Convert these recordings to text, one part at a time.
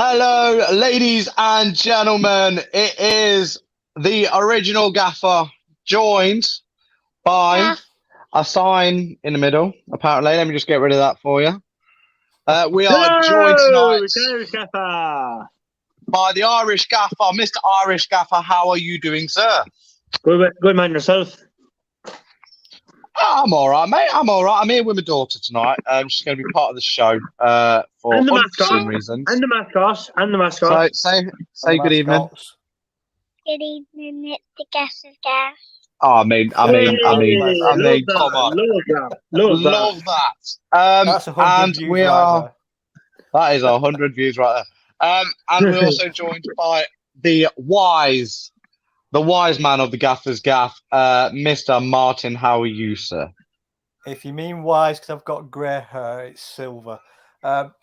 Hello, ladies and gentlemen. It is the original Gaffa, joined by a sign in the middle, apparently. Let me just get rid of that for you. We are joined tonight Gaffa. by the Irish Gaffa. Mr. Irish Gaffa, how are you doing, sir? Good man, yourself. I'm all right, mate. I'm all right. I'm here with my daughter tonight. She's going to be part of the show for And the unforeseen mascot. reasons. And the mascot. Say good evening. Good evening, Mr. Gaffas. I mean, come on. Love that. That's 100 views right there. That is 100 views right there. And we're also joined by the wise man of the Gaffer's Gaff, Mr. Martin. How are you, sir? If you mean wise, because I've got grey hair, it's silver.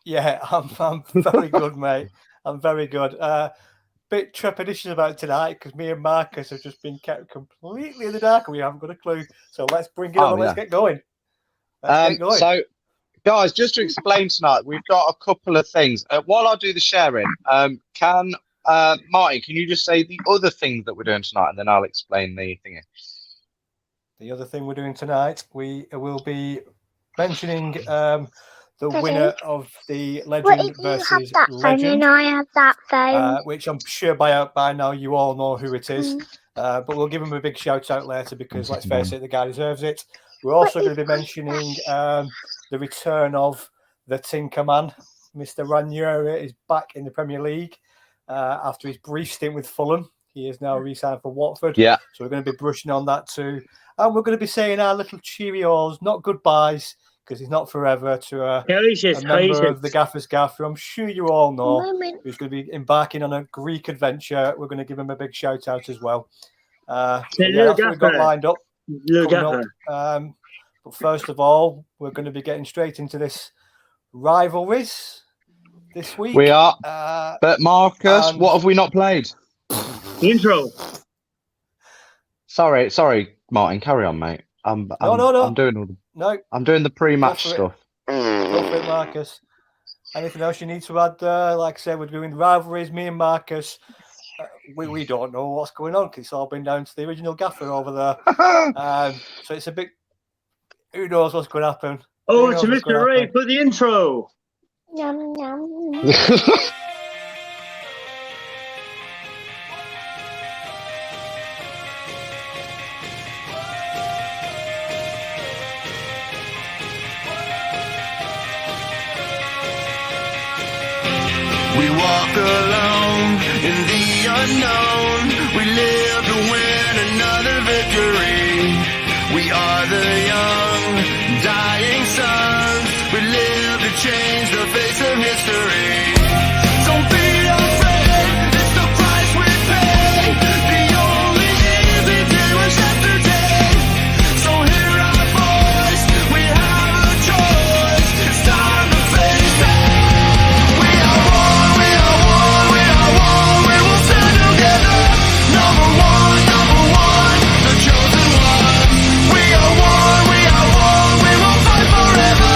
Yeah, I'm very good, mate. I'm very good. Bit trepidatious about tonight because me and Marcus have just been kept completely in the dark and we haven't got a clue. So let's bring it on and let's get going. So, guys, just to explain tonight, we've got a couple of things. While I do the sharing, Martin, can you just say the other thing that we're doing tonight and then I'll explain the thing? The other thing we're doing tonight, we will be mentioning the winner of the Legend versus Legend. I have that phone. Which I'm sure by now you all know who it is. But we'll give him a big shout out later because, let's face it, the guy deserves it. We're also going to be mentioning the return of the Tinker Man. Mr. Ranieri is back in the Premier League after his brief stint with Fulham. He is now re-signed for Watford. Yeah. So we're going to be brushing on that too. And we're going to be saying our little cheerios, not goodbyes, because he's not forever, to a member of the Gaffa's Gaff, who I'm sure you all know, who's going to be embarking on a Greek adventure. We're going to give him a big shout out as well. That's what we've got lined up. But first of all, we're going to be getting straight into this rivalries this week. We are. But Marcus, what have we not played? Intro. Sorry, Martin. Carry on, mate. No. I'm doing all the. No. I'm doing the pre-match stuff. Go for it, Marcus. Anything else you need to add? Like I said, we're doing rivalries. Me and Marcus. We don't know what's going on because it's all been down to the original Gaffer over there. So it's a bit. Who knows what's going to happen? Oh, to Mr. Ray for the intro. Yum, yum. We walk alone in the unknown. We live to win another victory. We are the young, dying sons. We live to change the face of history. Don't be afraid, it's the price we pay. The only easy day was yesterday. So hear our voice, we have a choice. It's time to face it. We are one, we are one, we will stand together. Number one, the chosen one. We are one, we will fight forever.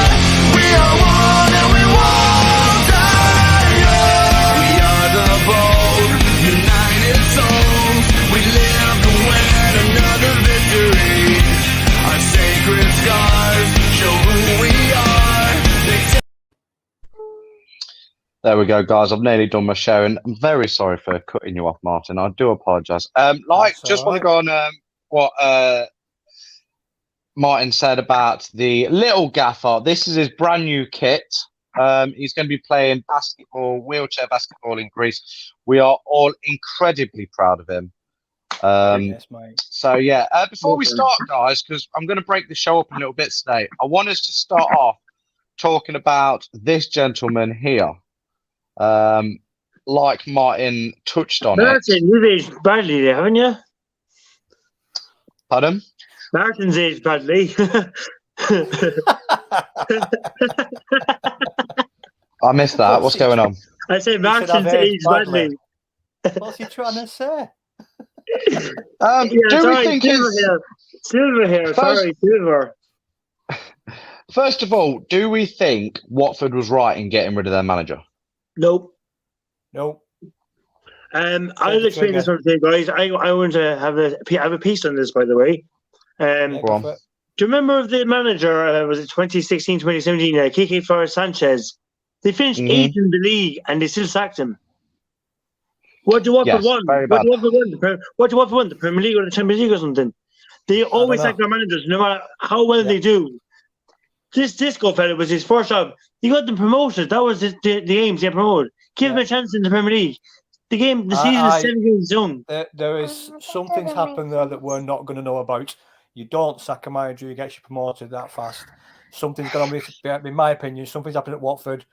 We are one and we won't die young. We are the bold, united souls. We live to win another victory. Our sacred scars show who we are. There we go, guys. I've nearly done my show, and I'm very sorry for cutting you off, Martin. I do apologise. Just want to go on what Martin said about the little Gaffer. This is his brand new kit. He's going to be playing basketball, wheelchair basketball in Greece. We are all incredibly proud of him. Yes, mate. So, yeah, before we start, guys, because I'm going to break the show up a little bit today, I want us to start off talking about this gentleman here. Like Martin touched on Martin, you've aged badly there, haven't you? Pardon? Martin's aged badly. I missed that. What's going on? I said Martin's aged badly. What's he trying to say? Silver hair. Sorry, silver. First of all, do we think Watford was right in getting rid of their manager? Nope. No. I'll explain this one to you guys. I want to have a piece on this, by the way. Go on. Do you remember the manager? Was it 2016, 2017? Kike Flores Sanchez. They finished 8th in the league, and they still sacked him. What do you want for one? What do you want for one? The Premier League or the Champions League or something? They always sack their managers, no matter how well they do. This disco fella was his first job. He got them promoted. That was the aim to get promoted. Give him a chance in the Premier League. The season is 7 games young. There is something's happened there that we're not going to know about. You don't sack a manager who gets you promoted that fast. Something's going on, in my opinion, something's happened at Watford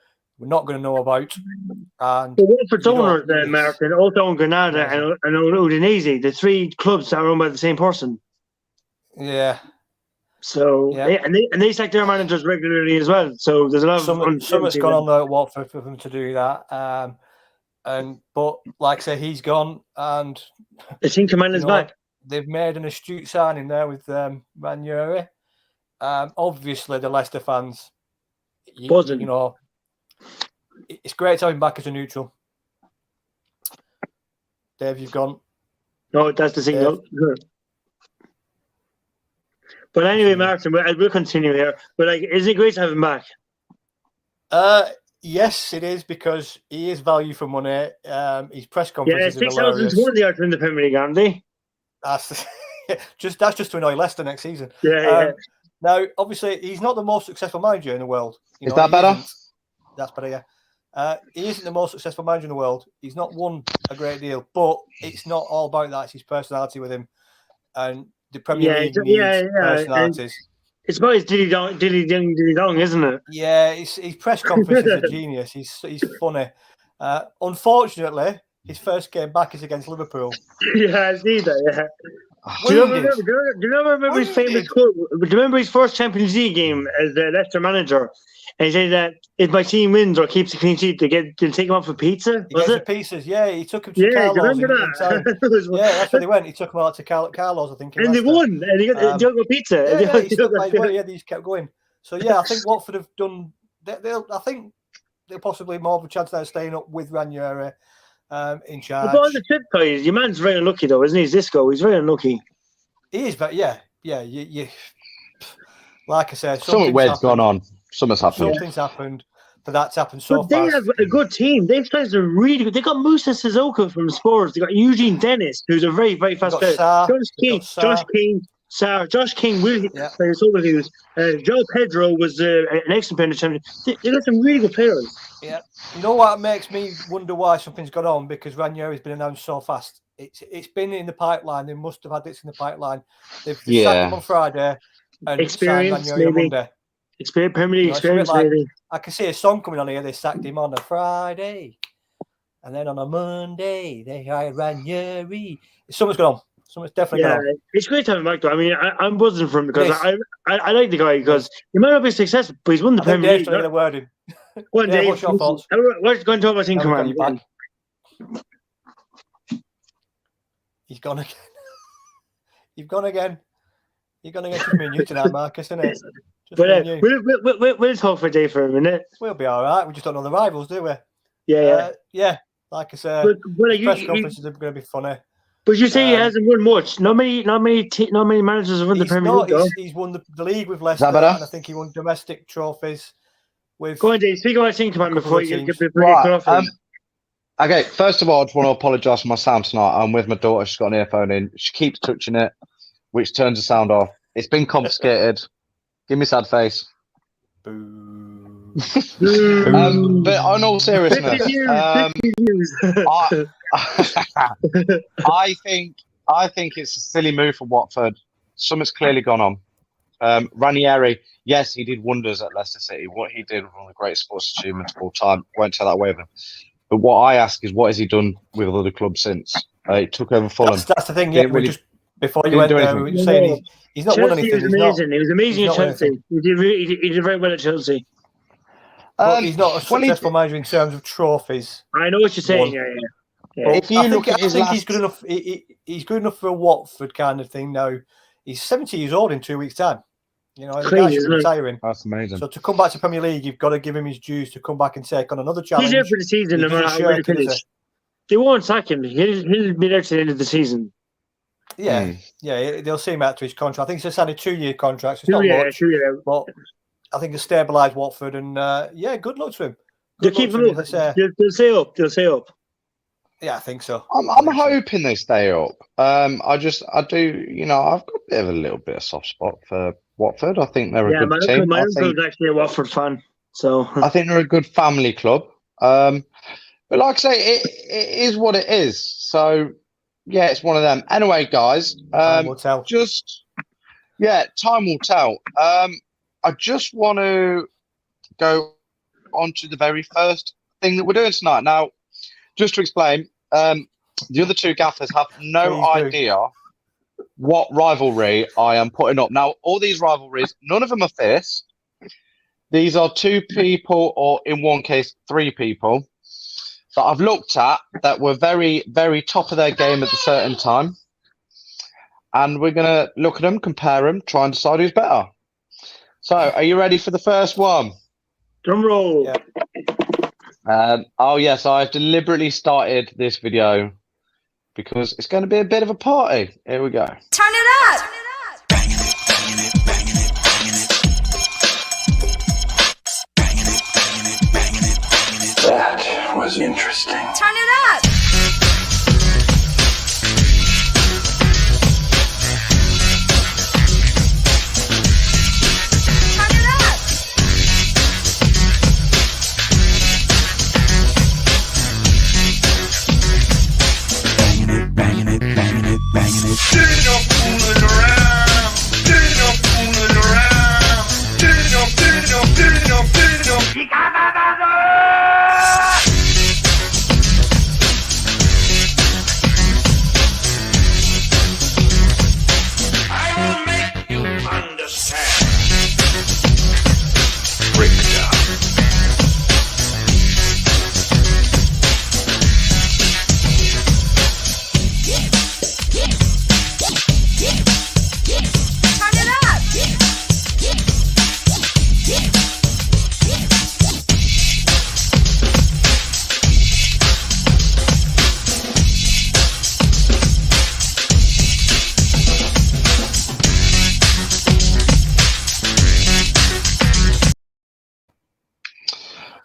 we're not going to know about. And Watford's owners, Martin, also own Granada and Udinese, the 3 clubs that are owned by the same person. Yeah. So they sack their managers regularly as well. So there's a lot of something's gone on there at Watford for them to do that. But like I say, he's gone, and the team command is back. They've made an astute signing there with Ranieri. Obviously, the Leicester fans, it's great to have him back as a neutral. Dave, you've gone. No, that's the signal. But anyway, Martin, we'll continue here. But is it great to have him back? Yes, it is, because he is value for money. His press conferences. Yeah, 6,020 are in the Premier League, aren't they? That's just to annoy Leicester next season. Yeah. Now, obviously, he's not the most successful manager in the world. Is that better? That's better, yeah. He isn't the most successful manager in the world. He's not won a great deal, but it's not all about that. It's his personality with him, and the Premier League needs personalities. It's about his dilly dong, isn't it? Yeah, his press conference is a genius. He's funny. Unfortunately, his first game back is against Liverpool. Yeah, I see that. Yeah. Do you remember his famous quote? Do you remember his first Champions League game as the Leicester manager? And he said that if my team wins or keeps a clean sheet, they'll take him out for pizza. He gets the pieces. Yeah, he took him to Carlos. Remember that? Yeah, that's where they went. He took him out to Carlos, I think. And they won. And he got the pizza. He just kept going. So yeah, I think Watford have done. I think they'll possibly more of a chance now of staying up with Ranieri in charge. But on the flip side, your man's very unlucky though, isn't he? Zisco, he's very unlucky. He is, but yeah. You like I said, something weird's gone on. Something's happened for that to happen so fast. They have a good team. They've players are really good. They got Musa Sissoko from Spurs. They got Eugene Dennis, who's a very, very fast player. Josh King will play solo views. Joe Pedro was an excellent player. They got some really good players. Yeah. You know what makes me wonder why something's gone on? Because Ranieri's been announced so fast. It's been in the pipeline. They must have had this in the pipeline. They've sacked him on Friday and signed Ranieri on Monday. Premier League experience, maybe. I can see a song coming on here. They sacked him on a Friday, and then on a Monday they hired Ranieri. Something's going on. Something's definitely going on. It's great to have him back, though. I mean, I'm buzzing for him because I like the guy because he might not be successful, but he's won the Premier League. Get a word in. One day, what's your thoughts? We're going to talk about Inter Man. He's gone again. You've gone again. You're going to get me and you tonight, Marcus, isn't it? But we'll talk for a day for a minute. We'll be all right. We just don't know the rivals, do we? Yeah. Like I said, press conferences are going to be funny. But you say he hasn't won much. Not many managers have won the Premier League. He's won the league with Leicester, and I think he won domestic trophies with. Go on, Dave. Speak about Tinkerman before you get cut off. Okay, first of all, I just want to apologise for my sound tonight. I'm with my daughter. She's got an earphone in. She keeps touching it, which turns the sound off. It's been confiscated. Give me a sad face. Boo. But on all seriousness, I think it's a silly move for Watford. Something's clearly gone on. Ranieri, yes, he did wonders at Leicester City. What he did was one of the greatest sports achievements of all time. Won't take that away from him. But what I ask is, what has he done with other clubs since? He took over Fulham. That's the thing. Yeah, before you went there, we were saying he's not won anything. He was amazing at Chelsea. He did very well at Chelsea. But he's not a successful manager in terms of trophies. I know what you're saying. Yeah. If you look at his he's good enough. He's good enough for a Watford kind of thing now. He's 70 years old in 2 weeks' time. You know, the guy's retiring. That's amazing. So to come back to Premier League, you've got to give him his dues to come back and take on another challenge. He's here for the season, no matter how he finishes. They won't sack him. He'll be there to the end of the season. Yeah, they'll see him out to his contract. I think he's just signed a 2-year contract, so it's not much. But I think he'll stabilise Watford, and good luck to him. They'll keep him up. They'll stay up. They'll stay up. Yeah, I think so. I'm hoping they stay up. I do. I've got a little bit of soft spot for Watford. I think they're a good team. My uncle's actually a Watford fan, so I think they're a good family club. But like I say, it is what it is. So yeah, it's one of them. Anyway, guys, time will tell. Time will tell. I just want to go on to the very first thing that we're doing tonight. Now, just to explain, the other two gaffers have no idea what rivalry I am putting up. Now, all these rivalries, none of them are fierce. These are two people, or in one case, three people, that I've looked at that were very, very top of their game at a certain time. And we're going to look at them, compare them, try and decide who's better. So, are you ready for the first one? Drum roll. Yeah. Yes, I've deliberately started this video because it's going to be a bit of a party. Here we go. Turn it up. That was interesting. Turn it up.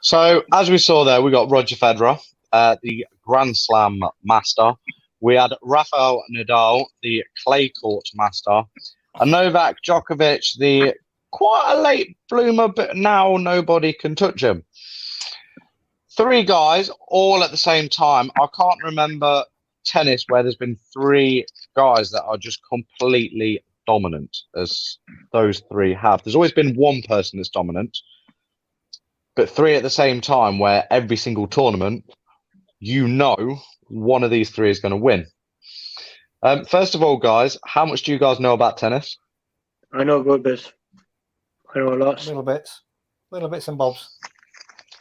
So, as we saw there, we got Roger Federer, the Grand Slam master. We had Rafael Nadal, the clay court master. And Novak Djokovic, the quite a late bloomer, but now nobody can touch him. Three guys all at the same time. I can't remember tennis where there's been three guys that are just completely dominant as those three have. There's always been one person that's dominant. But three at the same time, where every single tournament, one of these three is going to win. First of all, guys, how much do you guys know about tennis? I know a good bit. I know a lot. Little bits and bobs.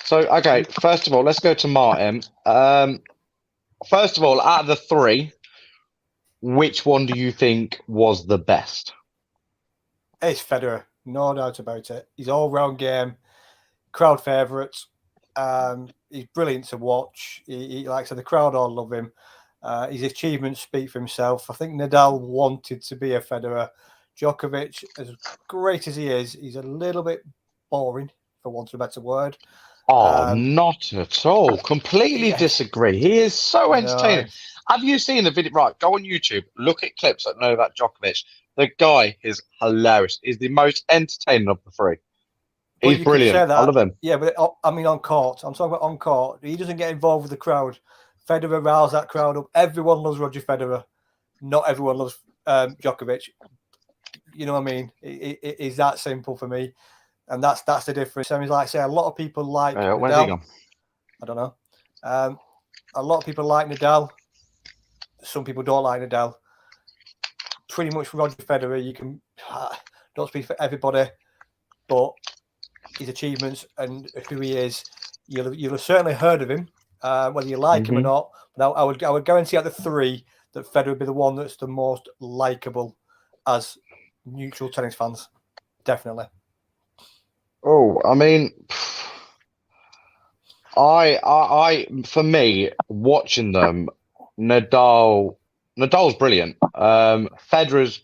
So, okay, first of all, let's go to Martin. First of all, out of the three, which one do you think was the best? It's Federer, no doubt about it. His all-round game. Crowd favourites. He's brilliant to watch. He like I said, the crowd all love him. His achievements speak for himself. I think Nadal wanted to be a Federer. Djokovic, as great as he is, he's a little bit boring, for want of a better word. Not at all. Completely disagree. He is so entertaining. Have you seen the video? Right, go on YouTube. Look at clips of Novak Djokovic. The guy is hilarious. He's the most entertaining of the three. He's brilliant. I love him. Yeah, but I mean on court. I'm talking about on court. He doesn't get involved with the crowd. Federer riles that crowd up. Everyone loves Roger Federer. Not everyone loves Djokovic. You know what I mean? It is that simple for me. And that's the difference. I mean, like I say, a lot of people like Nadal. Where's he gone? I don't know. A lot of people like Nadal. Some people don't like Nadal. Pretty much Roger Federer, you can don't speak for everybody, but his achievements and who he is, you'll have certainly heard of him, whether you like him or not. But I would guarantee out the three that Federer would be the one that's the most likable as neutral tennis fans. Definitely. Oh, I mean, For me, watching them, Nadal's brilliant. Federer's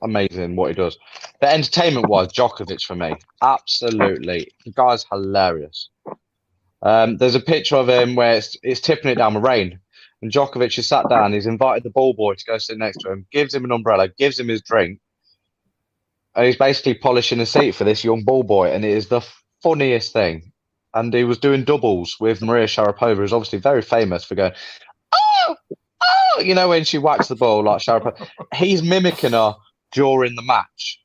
amazing what he does. But entertainment-wise, Djokovic for me, absolutely. The guy's hilarious. There's a picture of him where it's tipping it down with rain, and Djokovic is sat down. He's invited the ball boy to go sit next to him, gives him an umbrella, gives him his drink, and he's basically polishing a seat for this young ball boy, and it is the funniest thing. And he was doing doubles with Maria Sharapova, who's obviously very famous for going, oh, when she whacks the ball like Sharapova. He's mimicking her during the match.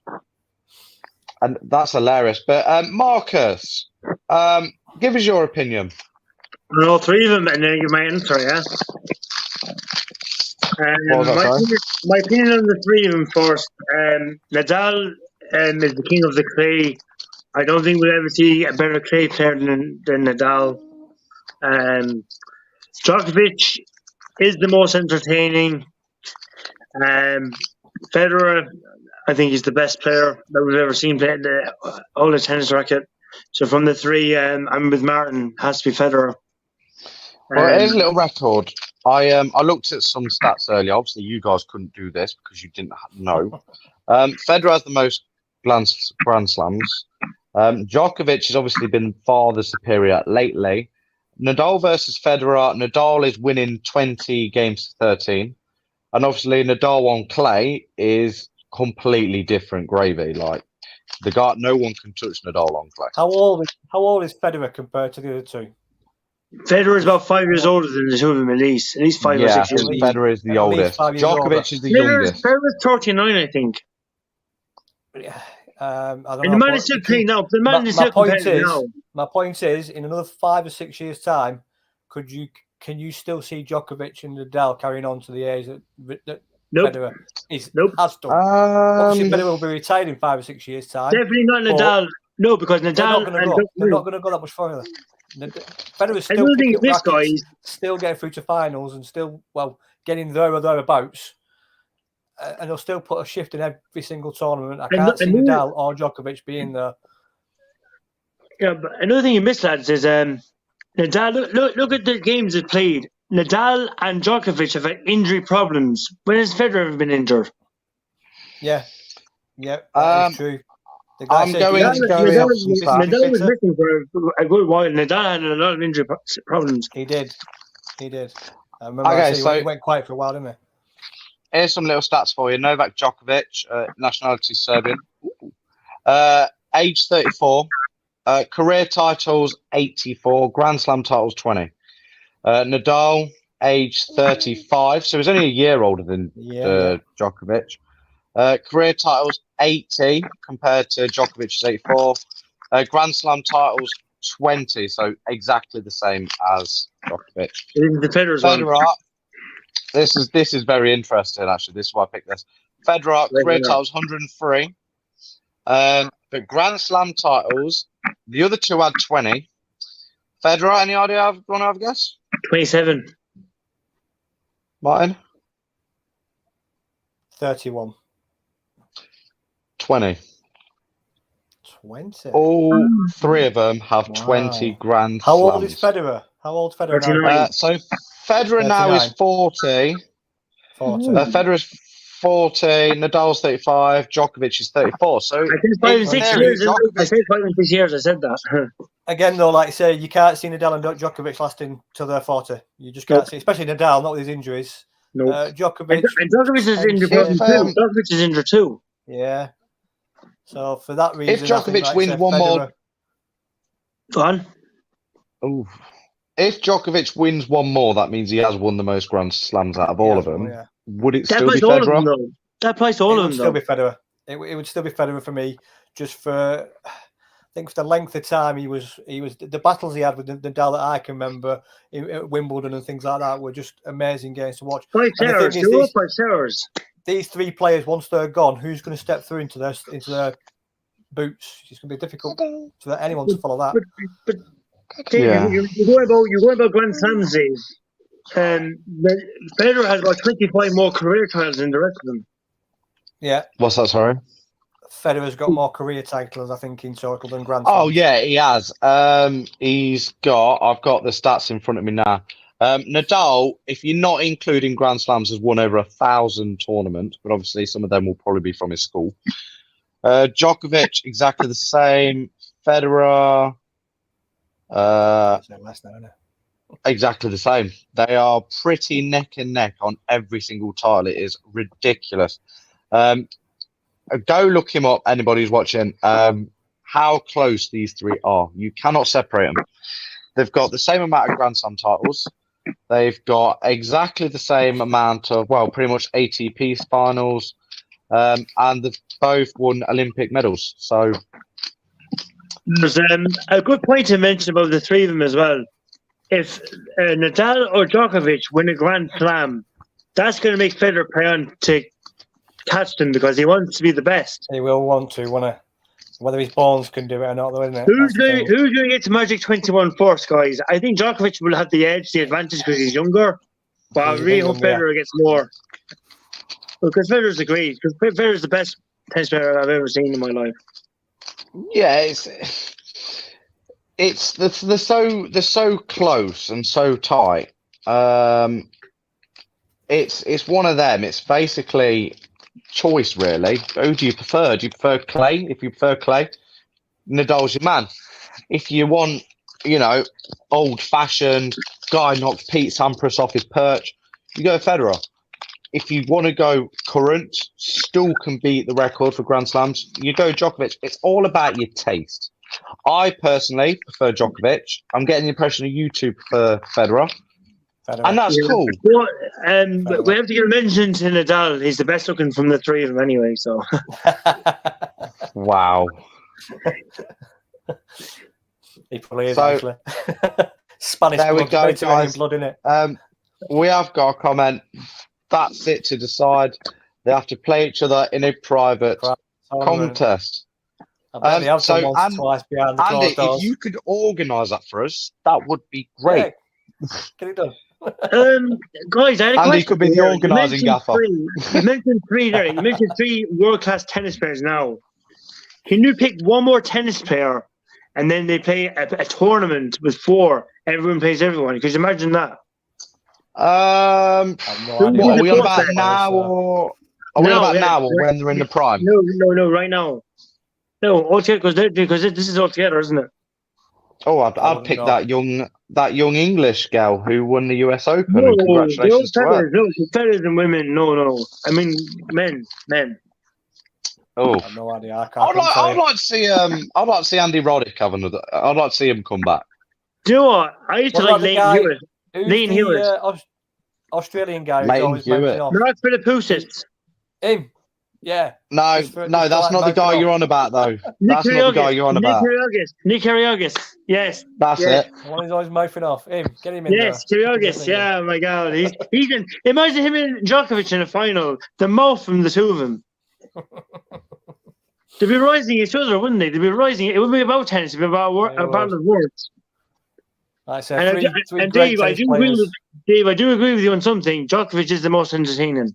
And that's hilarious. But Marcus, give us your opinion. On all three of them, and then you might answer, yeah? My opinion on the three of them first. Nadal is the king of the clay. I don't think we'll ever see a better clay player than Nadal. Djokovic is the most entertaining. Federer, I think he's the best player that we've ever seen play the whole tennis racket. So from the three, I'm with Martin. Has to be Federer. Well, here's a little record. I looked at some stats earlier. Obviously, you guys couldn't do this because you didn't know. Federer has the most Grand Slams. Djokovic has obviously been far the superior lately. Nadal versus Federer. Nadal is winning 20 games to 13. And obviously, Nadal on clay is completely different gravy. Like, the guy, no one can touch Nadal on clay. How old is Federer compared to the other two? Federer is about 5 years older than the two of them, at least 5 or 6 years. Federer is the oldest. Djokovic is the youngest. Federer's 39, I think. Yeah. I don't and know, the man is still playing now. The man is still playing now. My point is, in another 5 or 6 years' time, can you still see Djokovic and Nadal carrying on to the age that nope. Federer has done? Obviously, Federer will be retired in 5 or 6 years' time. Definitely not Nadal. No, because Nadal they're not going to go that much further. Federer is still picking up rackets, still getting through to finals, and still getting there or thereabouts. And they'll still put a shift in every single tournament. I can't see Nadal or Djokovic being there. Yeah, but another thing you missed, lads, is Nadal. Look at the games they've played. Nadal and Djokovic have had injury problems. When has Federer ever been injured? Yeah, that's true. I'm going to go Nadal was missing for a good while. Nadal had a lot of injury problems. He did. I remember he went quiet for a while, didn't he? Here's some little stats for you. Novak Djokovic, nationality Serbian, age 34, career titles 84, Grand Slam titles 20. Nadal, age 35, so he's only a year older than Djokovic. Career titles 80 compared to Djokovic's 84. Grand Slam titles 20, so exactly the same as Djokovic. Federer. This is very interesting, actually. This is why I picked this. Federer, career titles 103. But Grand Slam titles, the other two had 20. Federer, any idea? Want to have a guess? 27. Martin? 31. 20. 20? All three of them have 20 Grand Slams. How old is Federer? Now? So Federer 39. Now is 40. Federer's 40, Nadal's 35, Djokovic is 34. So I think 5 and 6 years. I said 5 and 6 years. I said that. Again, though, like I say, you can't see Nadal and Djokovic lasting till they're 40. You just can't see, especially Nadal, not with his injuries. No. Djokovic. And Djokovic is injured too. Djokovic is injured too. Yeah. So for that reason, if Djokovic wins one more, go on. Oh, if Djokovic wins one more, that means he has won the most Grand Slams out of all of them. Yeah. Would it still be Federer? That applies to all of them. It would still be Federer. It would still be Federer for me, just for I think for the length of time he was the battles he had with Nadal that I can remember at Wimbledon and things like that were just amazing games to watch. 5 hours. These three players, once they're gone, who's going to step through into their boots? It's going to be difficult for anyone to follow that. But you're going about Grand Slams, Federer has about 25 more career titles than the rest of them. Yeah. What's that, sorry? Federer's got more career titles, I think, in total than Grand Slams. Oh yeah, he has. I've got the stats in front of me now. Nadal, if you're not including Grand Slams, has won over 1,000 tournaments, but obviously some of them will probably be from his school. Djokovic, exactly the same. Federer, exactly the same. They are pretty neck and neck on every single title. It is ridiculous. Go look him up, anybody who's watching, how close these three are. You cannot separate them. They've got the same amount of Grand Slam titles. They've got exactly the same amount of, well, pretty much ATP finals, and they've both won Olympic medals. So there's a good point to mention about the three of them as well. If Nadal or Djokovic win a Grand Slam, that's going to make Federer play on to catch them because he wants to be the best. He will want to, whether his bones can do it or not, though, isn't it? Who's going to get to Magic 21 first, guys? I think Djokovic will have the edge, the advantage because he's younger. But I really hope Federer gets more. Because Federer's agreed. Because Federer's the best tennis player I've ever seen in my life. Yeah, they're so close and so tight. It's one of them. It's basically choice, really. Who do you prefer? Do you prefer clay? If you prefer clay, Nadal's your man. If you want, old-fashioned guy knocks Pete Sampras off his perch, you go Federer. If you want to go current, still can beat the record for Grand Slams, you go Djokovic. It's all about your taste. I personally prefer Djokovic. I'm getting the impression that you two prefer Federer. And that's cool. Well, we have to give a mention to Nadal. He's the best looking from the three of them anyway. So, wow. He probably is, actually. Spanish there we go, guys. Blood in it. We have got a comment. That's it to decide. They have to play each other in a private contest. I bet they have twice behind the Andy, doors. if you could organise that for us, that would be great. Yeah. Get it done. Guys, I had a Andy question. Could be the organising gaffer. You mentioned three there. You mentioned three world-class tennis players now. Can you pick one more tennis player and then they play a tournament with four? Everyone plays everyone. Could you imagine that? Are we on about now or when they're in the prime? No, right now. No, altogether because this is altogether, isn't it? Oh, I'd pick that young English girl who won the US Open. And congratulations to her. No, better than women. No. I mean, men. Oh, I have no idea. I'd like to see I'd like to see Andy Roddick have another. I'd like to see him come back. Do you know what? I used to like Leighton Hewitt. Leighton Hewitt. Australian guy. Leighton Hewitt. Mark Philippoussis. Him. Yeah. No, that's not the guy you're on about, though. That's not the guy you're on about. Nick Kyrgios. Yes. That's it. One is always mouthing off. Him. Get him in yes, there. Yes, Kyrgios. Yeah, oh my God. He's in. Imagine him and Djokovic in a final. The mouth from the two of them. They'd be rising each other, wouldn't they? They'd be rising. It wouldn't be about tennis. It'd be about the words. I said and Dave, I do agree with you on something. Djokovic is the most entertaining.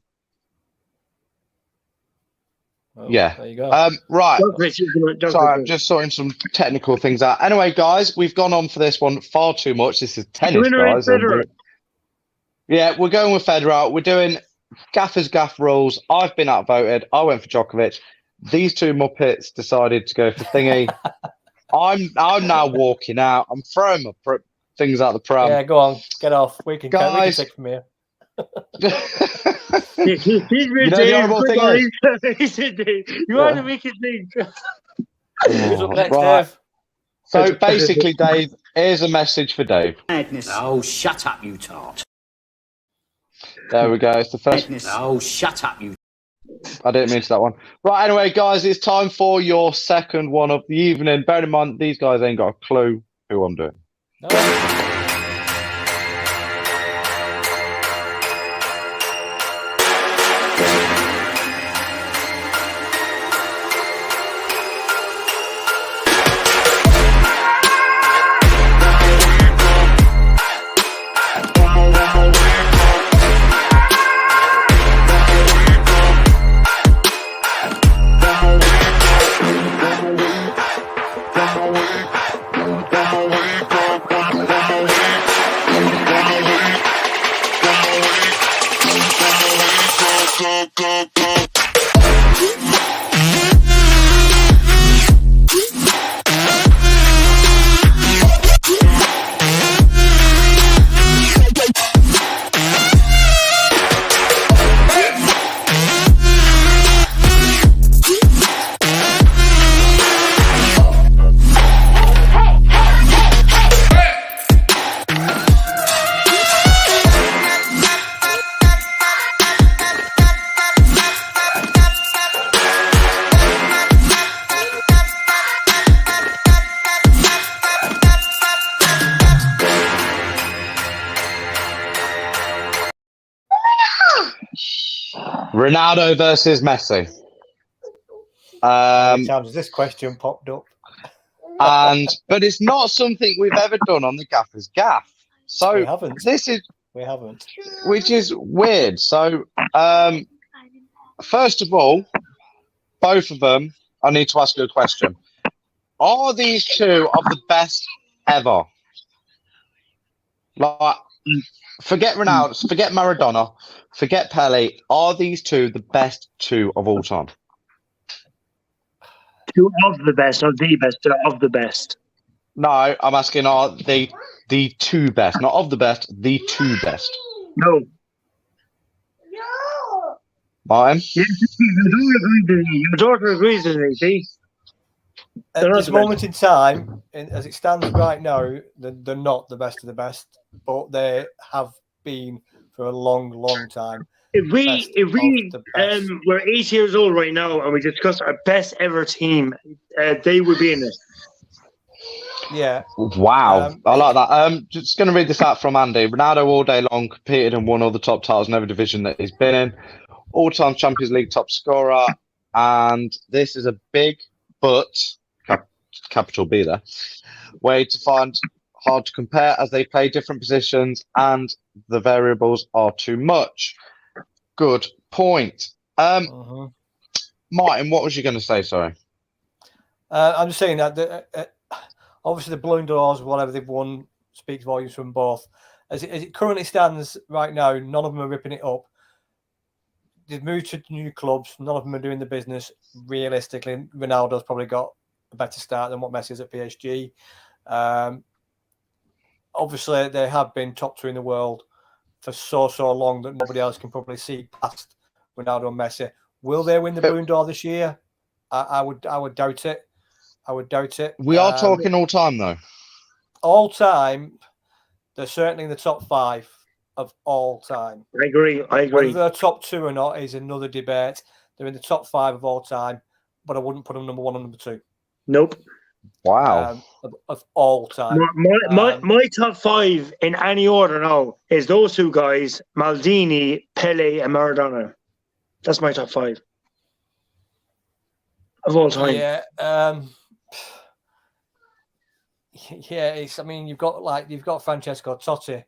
Well, yeah. There you go. Right. Djokovic. Sorry, I'm just sorting some technical things out. Anyway, guys, we've gone on for this one far too much. This is tennis, guys. Yeah, we're going with Federer. We're doing Gaffa's Gaff rules. I've been outvoted. I went for Djokovic. These two Muppets decided to go for Thingy. I'm now walking out. I'm throwing my things out the pram. Yeah, go on. Get off. We can take from here. The horrible thing is, you want to make it think. Who's up next, right. Dave? So basically, Dave, here's a message for Dave. Madness. Oh, shut up, you tart. There we go. It's the first. Madness. Oh, shut up, you. I didn't mean to that one. Right, anyway, guys, it's time for your second one of the evening. Bear in mind, these guys ain't got a clue who I'm doing. No. Ronaldo versus Messi. How many times has this question popped up? But it's not something we've ever done on the Gaffa's Gaff. So we haven't. We haven't. Which is weird. So, first of all, both of them, I need to ask you a question. Are these two of the best ever? Like, forget Ronaldo, forget Maradona, forget Pele. Are these two the best two of all time? Two of the best, not the best, of the best. No, I'm asking, are they the two best? Not of the best, the two best. No. Martin? Yes, your daughter agrees with me, see? At this moment in time, as it stands right now, they're not the best of the best, but they have been for a long, long time. If we were 8 years old right now and we discussed our best ever team, they would be in it. Yeah. Wow. I like that. Just going to read this out from Andy. Ronaldo all day long competed and won all the top titles in every division that he's been in. All-time Champions League top scorer. And this is a big but, capital B there, way to find hard to compare as they play different positions and the variables are too much. Good point. Martin, what was you going to say? Sorry. I'm just saying that obviously the Ballon d'Ors, whatever they've won, speaks volumes from both. As it currently stands right now, none of them are ripping it up. They've moved to new clubs. None of them are doing the business. Realistically, Ronaldo's probably got a better start than what Messi is at PSG. Obviously, they have been top two in the world for so long that nobody else can probably see past Ronaldo and Messi. Will they win the Ballon d'Or this year? I would doubt it. I would doubt it. We are talking all time, though. All time, they're certainly in the top 5 of all time. I agree. Whether they're top 2 or not is another debate. They're in the top 5 of all time, but I wouldn't put them number 1 or number 2. Nope. Wow. Of all time. My top 5 in any order now is those two guys, Maldini, Pele, and Maradona. That's my top 5 of all time. Yeah. It's. I mean, you've got Francesco Totti,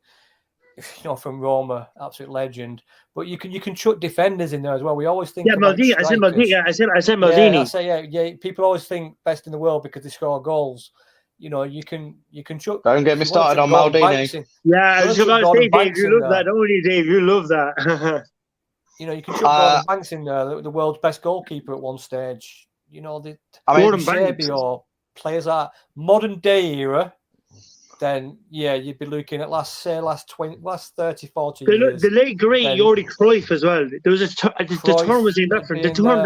from Roma, absolute legend. But you can chuck defenders in there as well. We always think. Yeah, Maldini. I said Maldini. Yeah. People always think best in the world because they score goals. You can chuck. Don't get me started on Maldini. Yeah, I was about to say, Dave, you love that, don't you, Dave? You love that. You can chuck Gordon Banks in there, the world's best goalkeeper at one stage. Gordon Banks or players are modern day era. Then you'd be looking at last 30, 40 years. The late great Jordi Cruyff as well. There was the term was different. The term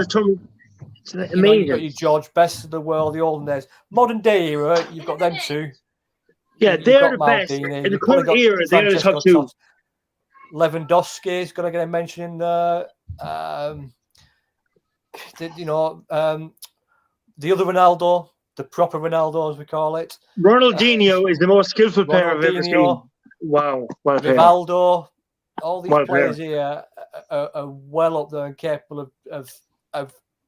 it's amazing. You've got your George Best of the world, the olden days. Modern day era, you've got them two. Yeah, they're the best. In the current era, they're the top 2. Lewandowski's got to get a mention in there. The other Ronaldo, the proper Ronaldo, as we call it. Ronaldinho is the most skillful player I've ever seen. Wow. Rivaldo, all these players here are well up there and capable of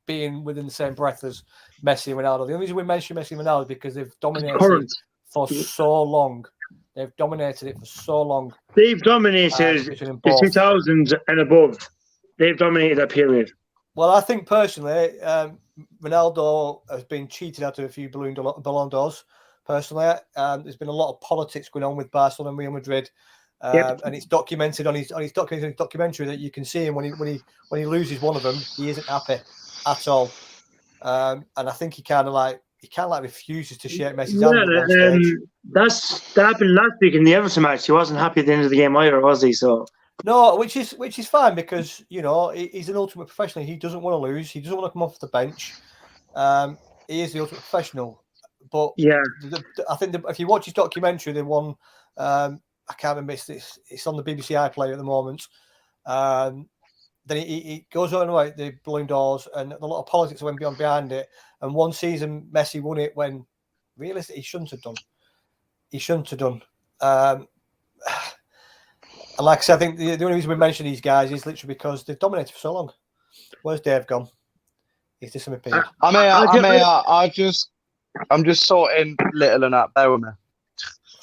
being within the same breath as Messi and Ronaldo. The only reason we mention Messi and Ronaldo is because they've dominated for so long. They've dominated it for so long. They've dominated the 2000s and above. They've dominated that period. Well, I think personally, Ronaldo has been cheated out of a few Ballon d'Ors. Personally, there's been a lot of politics going on with Barcelona and Real Madrid, and it's documented on his documentary that you can see him when he loses one of them, he isn't happy at all, and I think he kind of refuses to shake Messi's hand. That happened last week in the Everton match. He wasn't happy at the end of the game either, was he? So. No, which is fine because he's an ultimate professional. He doesn't want to lose. He doesn't want to come off the bench. He is the ultimate professional. But yeah, I think if you watch his documentary, the one I can't remember. It's on the BBC iPlayer at the moment. Then he goes on about the Ballon d'Ors and a lot of politics went behind it. And one season Messi won it when realistically he shouldn't have done. And like I said, I think the only reason we mention these guys is literally because they've dominated for so long. Where's Dave gone? Is this something appeared? I'm just sorting little and up. Bear with me.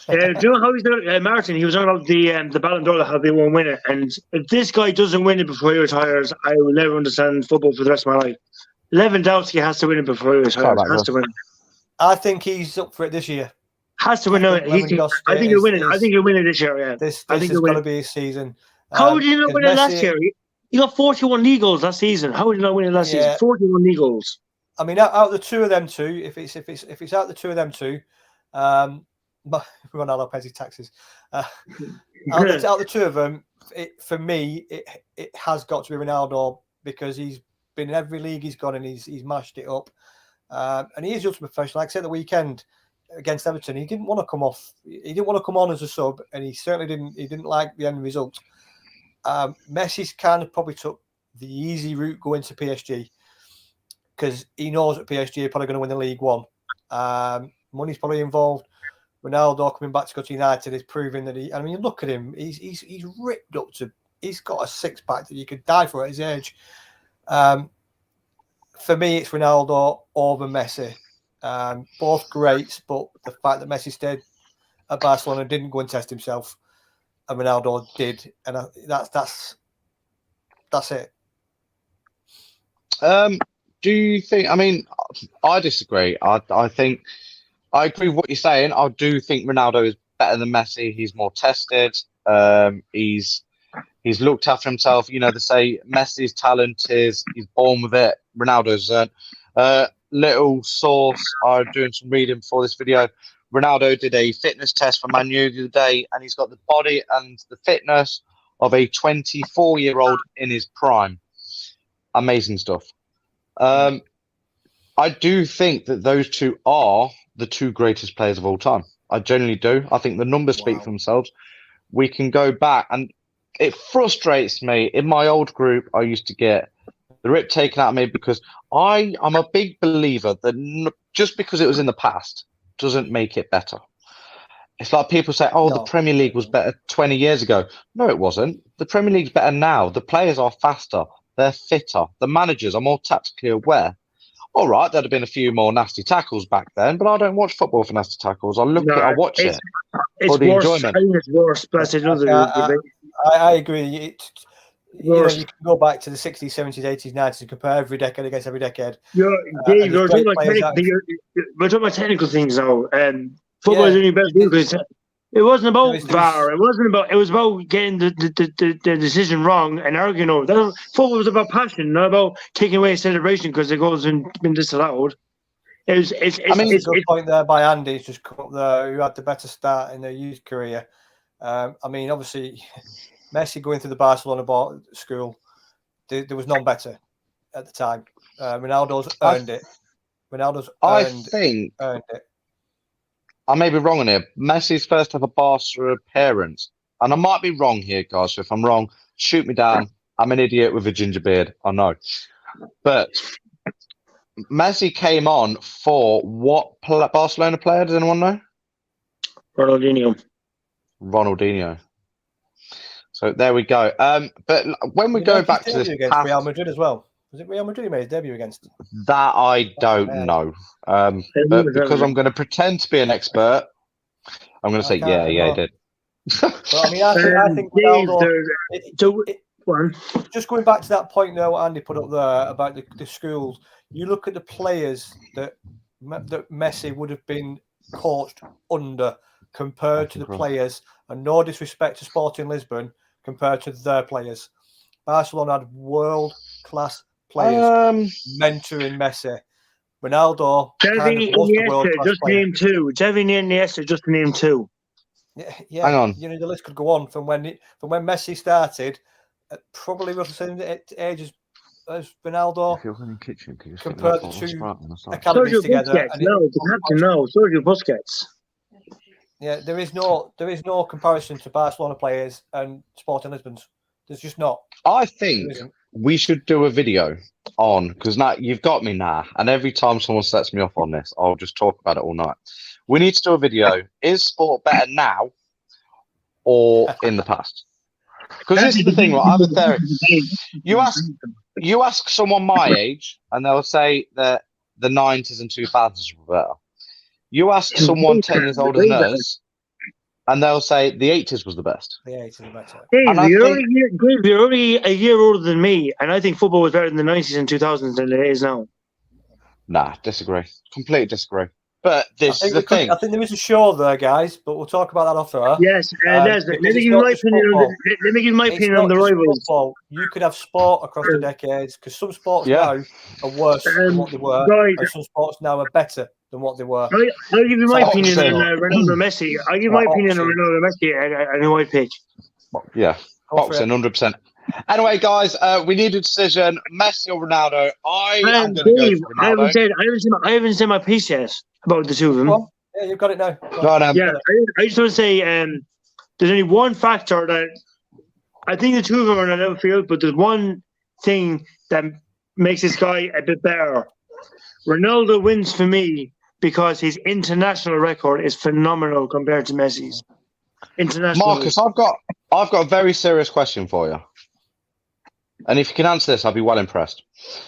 Do you know how he's done? Martin, he was on about the Ballon d'Or, how they won't win it. And if this guy doesn't win it before he retires, I will never understand football for the rest of my life. Lewandowski has to win it before he retires. Has to win it. I think he's up for it this year. Has to win it. I think he'll win it. I think he'll win it this year. Yeah. This is going to be a season. How did he not win it last year? He got 41 league goals last season. How did he not win it last season? 41 league goals. I mean, out of the two of them two, if it's out of the two of them two, Ronaldo pays his taxes. Out of the two of them, for me, it has got to be Ronaldo because he's been in every league he's gone and he's mashed it up. And he is the ultimate professional. Like I said, the weekend against Everton, he didn't want to come off. He didn't want to come on as a sub, and he certainly didn't. He didn't like the end result. Messi's kind of probably took the easy route going to PSG because he knows that PSG are probably going to win the League One. Money's probably involved. Ronaldo coming back to go to United is proving that he. I mean, look at him. He's ripped up to. He's got a six-pack that you could die for at his age. For me, it's Ronaldo over Messi. Both greats, but the fact that Messi stayed at Barcelona didn't go and test himself, and Ronaldo did, and that's it. Do you think? I mean, I disagree. I think I agree with what you're saying. I do think Ronaldo is better than Messi. He's more tested. He's looked after himself. You know, they say Messi's talent is he's born with it. Ronaldo's little source. I'm doing some reading for this video. Ronaldo did a fitness test for Man U the other day, and he's got the body and the fitness of a 24-year-old in his prime. Amazing stuff. I do think that those two are the two greatest players of all time. I genuinely do. I think the numbers speak for themselves. We can go back, and it frustrates me. In my old group, I used to get the rip taken out of me because I'm a big believer that just because it was in the past doesn't make it better. It's like people say, the Premier League was better 20 years ago. No, it wasn't. The Premier League's better now. The players are faster. They're fitter. The managers are more tactically aware. All right, there'd have been a few more nasty tackles back then, but I don't watch football for nasty tackles. I watch it for the enjoyment. I think it's worse. That's another I agree. You can go back to the 60s, 70s, 80s, 90s and compare every decade against every decade. Dave, we're talking about technical things now. Football is only better because it wasn't about VAR. It was about getting the decision wrong and arguing over that. Football was about passion, not about taking away a celebration because the goal's been disallowed. It's a good point there by Andy. Just come up there, who had the better start in their youth career. I mean, obviously, Messi going through the Barcelona school, there was none better at the time. Ronaldo's earned it. Earned it. I may be wrong on here. Messi's first ever Barca appearance, and I might be wrong here, guys. So if I'm wrong, shoot me down. I'm an idiot with a ginger beard. I know, but Messi came on for what Barcelona player? Does anyone know? Ronaldinho. So there we go. But when we go back to this against Real Madrid as well. Was it Real Madrid he made his debut against? That I don't know. But because I'm going to pretend to be an expert, I'm going to say, yeah, he did. Well, I mean, I think Ronaldo, just going back to that point there, what Andy put up there about the schools, you look at the players that Messi would have been coached under compared to the players, and no disrespect to Sporting Lisbon, compared to their players. Barcelona had world-class players mentoring Messi. Ronaldo, Xavi Iniesta, just name two. Xavi Iniesta, just name two. Yeah, hang on. You know, the list could go on from when Messi started, at probably roughly the same age as Ronaldo. Compared the two academies together. The captain, Sergio Busquets. Yeah, there is no comparison to Barcelona players and Sporting Lisbon's. There's just not. I think we should do a video on, because now you've got me now, and every time someone sets me off on this, I'll just talk about it all night. We need to do a video. Is sport better now or in the past? Because this is the thing, right? I have a theory. you ask someone my age, and they'll say that the 90s and 2000s were better. You ask someone 10 years older than us, and they'll say the 80s was the best. The 80s were better. Dave, you're only a year older than me, and I think football was better in the 90s and 2000s than it is now. Nah, disagree. Completely disagree. But this is the thing. I think there is a show there, guys, but we'll talk about that after. Yes, let me give my opinion on the Rivals. Football. You could have sport across the decades, because some sports now are worse than what they were, and some sports now are better than what they were. I'll give you my opinion on Ronaldo Messi. I'll give my opinion on Ronaldo Messi and who I'd pick. Yeah, boxing, 100%. Anyway, guys, we need a decision. Messi or Ronaldo? I am going to go for Ronaldo. I haven't said my piece yet about the two of them. Well, yeah, you've got it now. I just want to say there's only one factor that I think the two of them are in an outfield, but there's one thing that makes this guy a bit better. Ronaldo wins for me because his international record is phenomenal compared to Messi's. International. Marcus, I've got a very serious question for you. And if you can answer this, I'll be well impressed.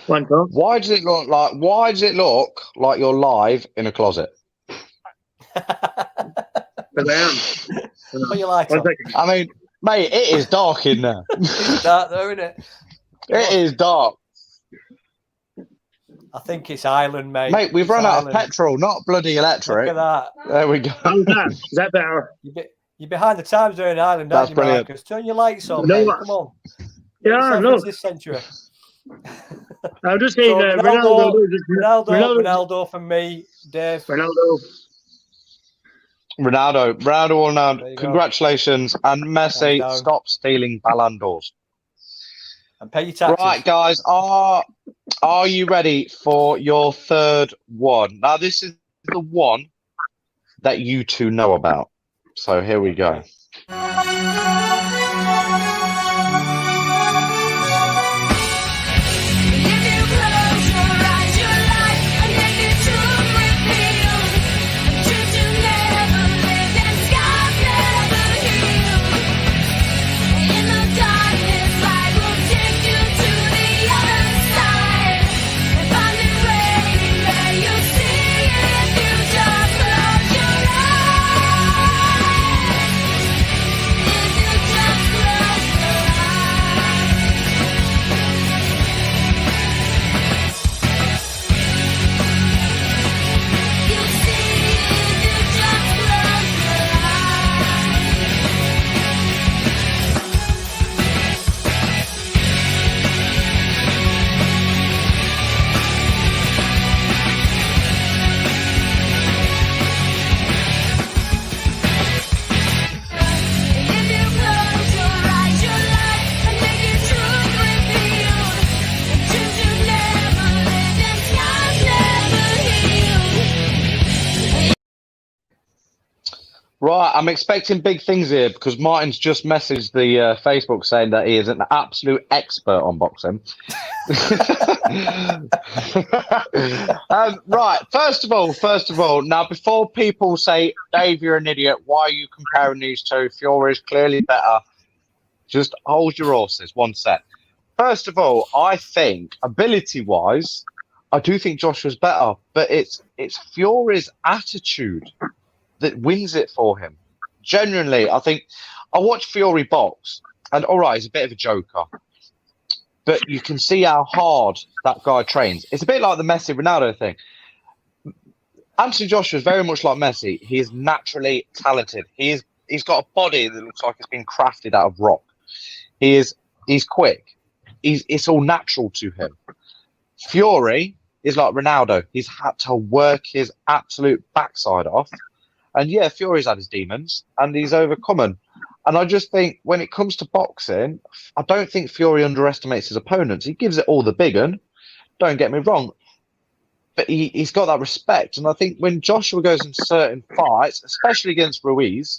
Why does it look like you're live in a closet? Because I am. What you like? I mean, mate, it is dark in there. It's dark there, isn't it? It is dark. I think it's Ireland, mate. Mate, we've run out of petrol, not bloody electric. Look at that. There we go. How's that? Is that better? You're behind the times there in Ireland, aren't you, Marcus? Turn your lights on, mate. Come on. Yeah, no. This century. I'm just saying Ronaldo for me, Dave. Ronaldo. Congratulations. And Messi, stop stealing Ballon d'Ors. And pay your taxes. Right, guys, are you ready for your third one? Now, this is the one that you two know about. So here we go. Right, I'm expecting big things here because Martin's just messaged the Facebook saying that he is an absolute expert on boxing. Right, first of all, now before people say, Dave, you're an idiot, why are you comparing these two? Fury is clearly better. Just hold your horses, one sec. First of all, I think, ability-wise, I do think Joshua's better, but it's Fury's attitude that wins it for him. Genuinely, I think I watched Fury box, and all right, he's a bit of a joker, but you can see how hard that guy trains. It's a bit like the Messi Ronaldo thing. Anthony Joshua is very much like Messi. He is naturally talented. He's got a body that looks like it's been crafted out of rock. He's quick. It's all natural to him. Fury is like Ronaldo. He's had to work his absolute backside off. And yeah, Fury's had his demons and he's overcome them. And I just think when it comes to boxing, I don't think Fury underestimates his opponents. He gives it all the big one. Don't get me wrong. But he's got that respect. And I think when Joshua goes into certain fights, especially against Ruiz,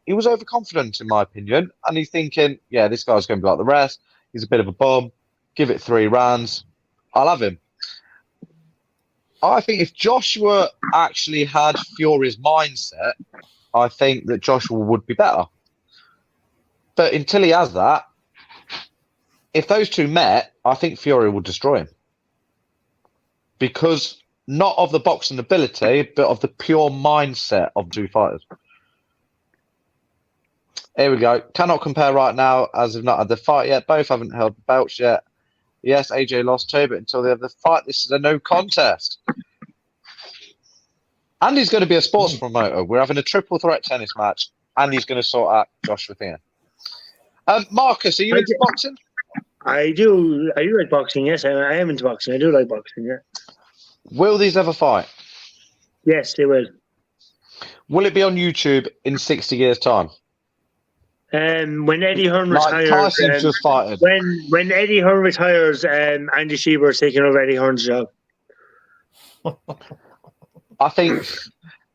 he was overconfident, in my opinion. And he's thinking, yeah, this guy's going to be like the rest. He's a bit of a bum. Give it 3 rounds. I'll have him. I think if Joshua actually had Fury's mindset, I think that Joshua would be better. But until he has that, if those two met, I think Fury will destroy him. Because not of the boxing ability, but of the pure mindset of two fighters. Here we go. Cannot compare right now, as they've not had the fight yet. Both haven't held the belts yet. Yes, AJ lost too, but until they have the fight, this is a no contest. Andy's going to be a sports promoter. We're having a triple threat tennis match. Andy's going to sort out Joshua Thien. Marcus, are you into boxing? I do like boxing, yes. I am into boxing. I do like boxing, yeah. Will these ever fight? Yes, they will. Will it be on YouTube in 60 years' time? When Eddie Hearn retires, Tyson's just fighted. When Eddie Hearn retires, Andy Shearer is taking over Eddie Hearn's job. I think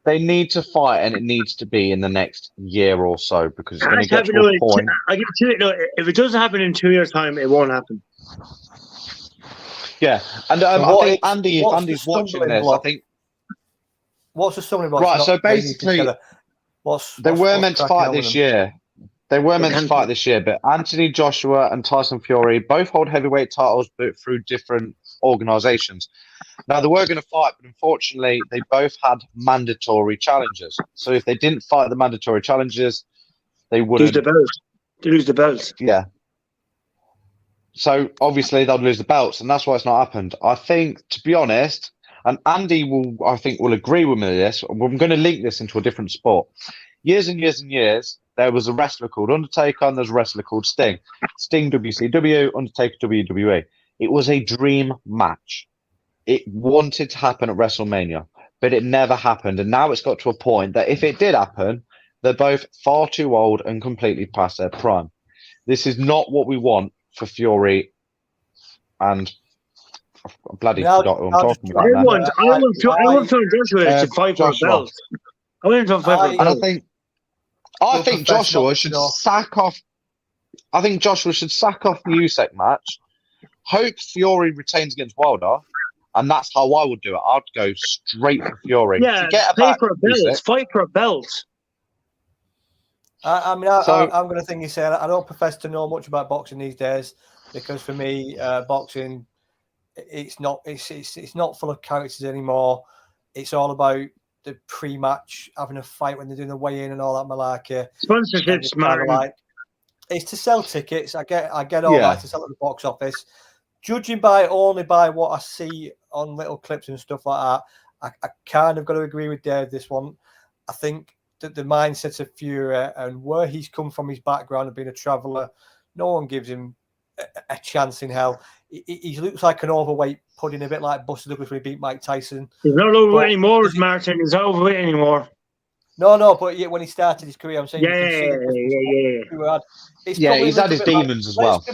they need to fight, and it needs to be in the next year or so because it's going to get to a point. I give it to it. If it doesn't happen in 2 years' time, it won't happen. Yeah, and I think Andy's watching this. Block? I think. What's the stumbling block? Right, so basically, they were meant to fight this year. They were meant to fight this year, but Anthony Joshua and Tyson Fury both hold heavyweight titles, but through different organizations. Now, they were going to fight, but unfortunately, they both had mandatory challenges. So if they didn't fight the mandatory challenges, they wouldn't. Lose the belts. Yeah. So obviously, they'll lose the belts, and that's why it's not happened. I think, to be honest, and Andy will agree with me on this, I'm going to link this into a different sport. Years and years and years, there was a wrestler called Undertaker and there's a wrestler called Sting. Sting WCW, Undertaker WWE. It was a dream match. It wanted to happen at WrestleMania, but it never happened. And now it's got to a point that if it did happen, they're both far too old and completely past their prime. This is not what we want for Fury and I bloody forgot who I'm talking about now. I want Joshua to fight for a belt. I want him to fight for a belt. I think Joshua should sack off. I think Joshua should sack off the Usyk match. Hope Fury retains against Wilder, and that's how I would do it. I'd go straight for Fury. Yeah, fight for a belt. Fight for a belt. I'm going to think you say I don't profess to know much about boxing these days because for me, boxing it's not full of characters anymore. It's all about the pre-match, having a fight when they're doing the weigh-in and all that malarkey. Sponsorships, man. It's to sell tickets. I get all that to sell at the box office. Judging only by what I see on little clips and stuff like that, I kind of got to agree with Dave this one. I think that the mindset of Fury and where he's come from, his background of being a traveller, no one gives him a chance in hell. He looks like an overweight pudding, a bit like Buster Douglas when he beat Mike Tyson. He's not overweight anymore, Martin. He's not overweight anymore. No, but when he started his career, I'm saying yeah. He's had his demons as well.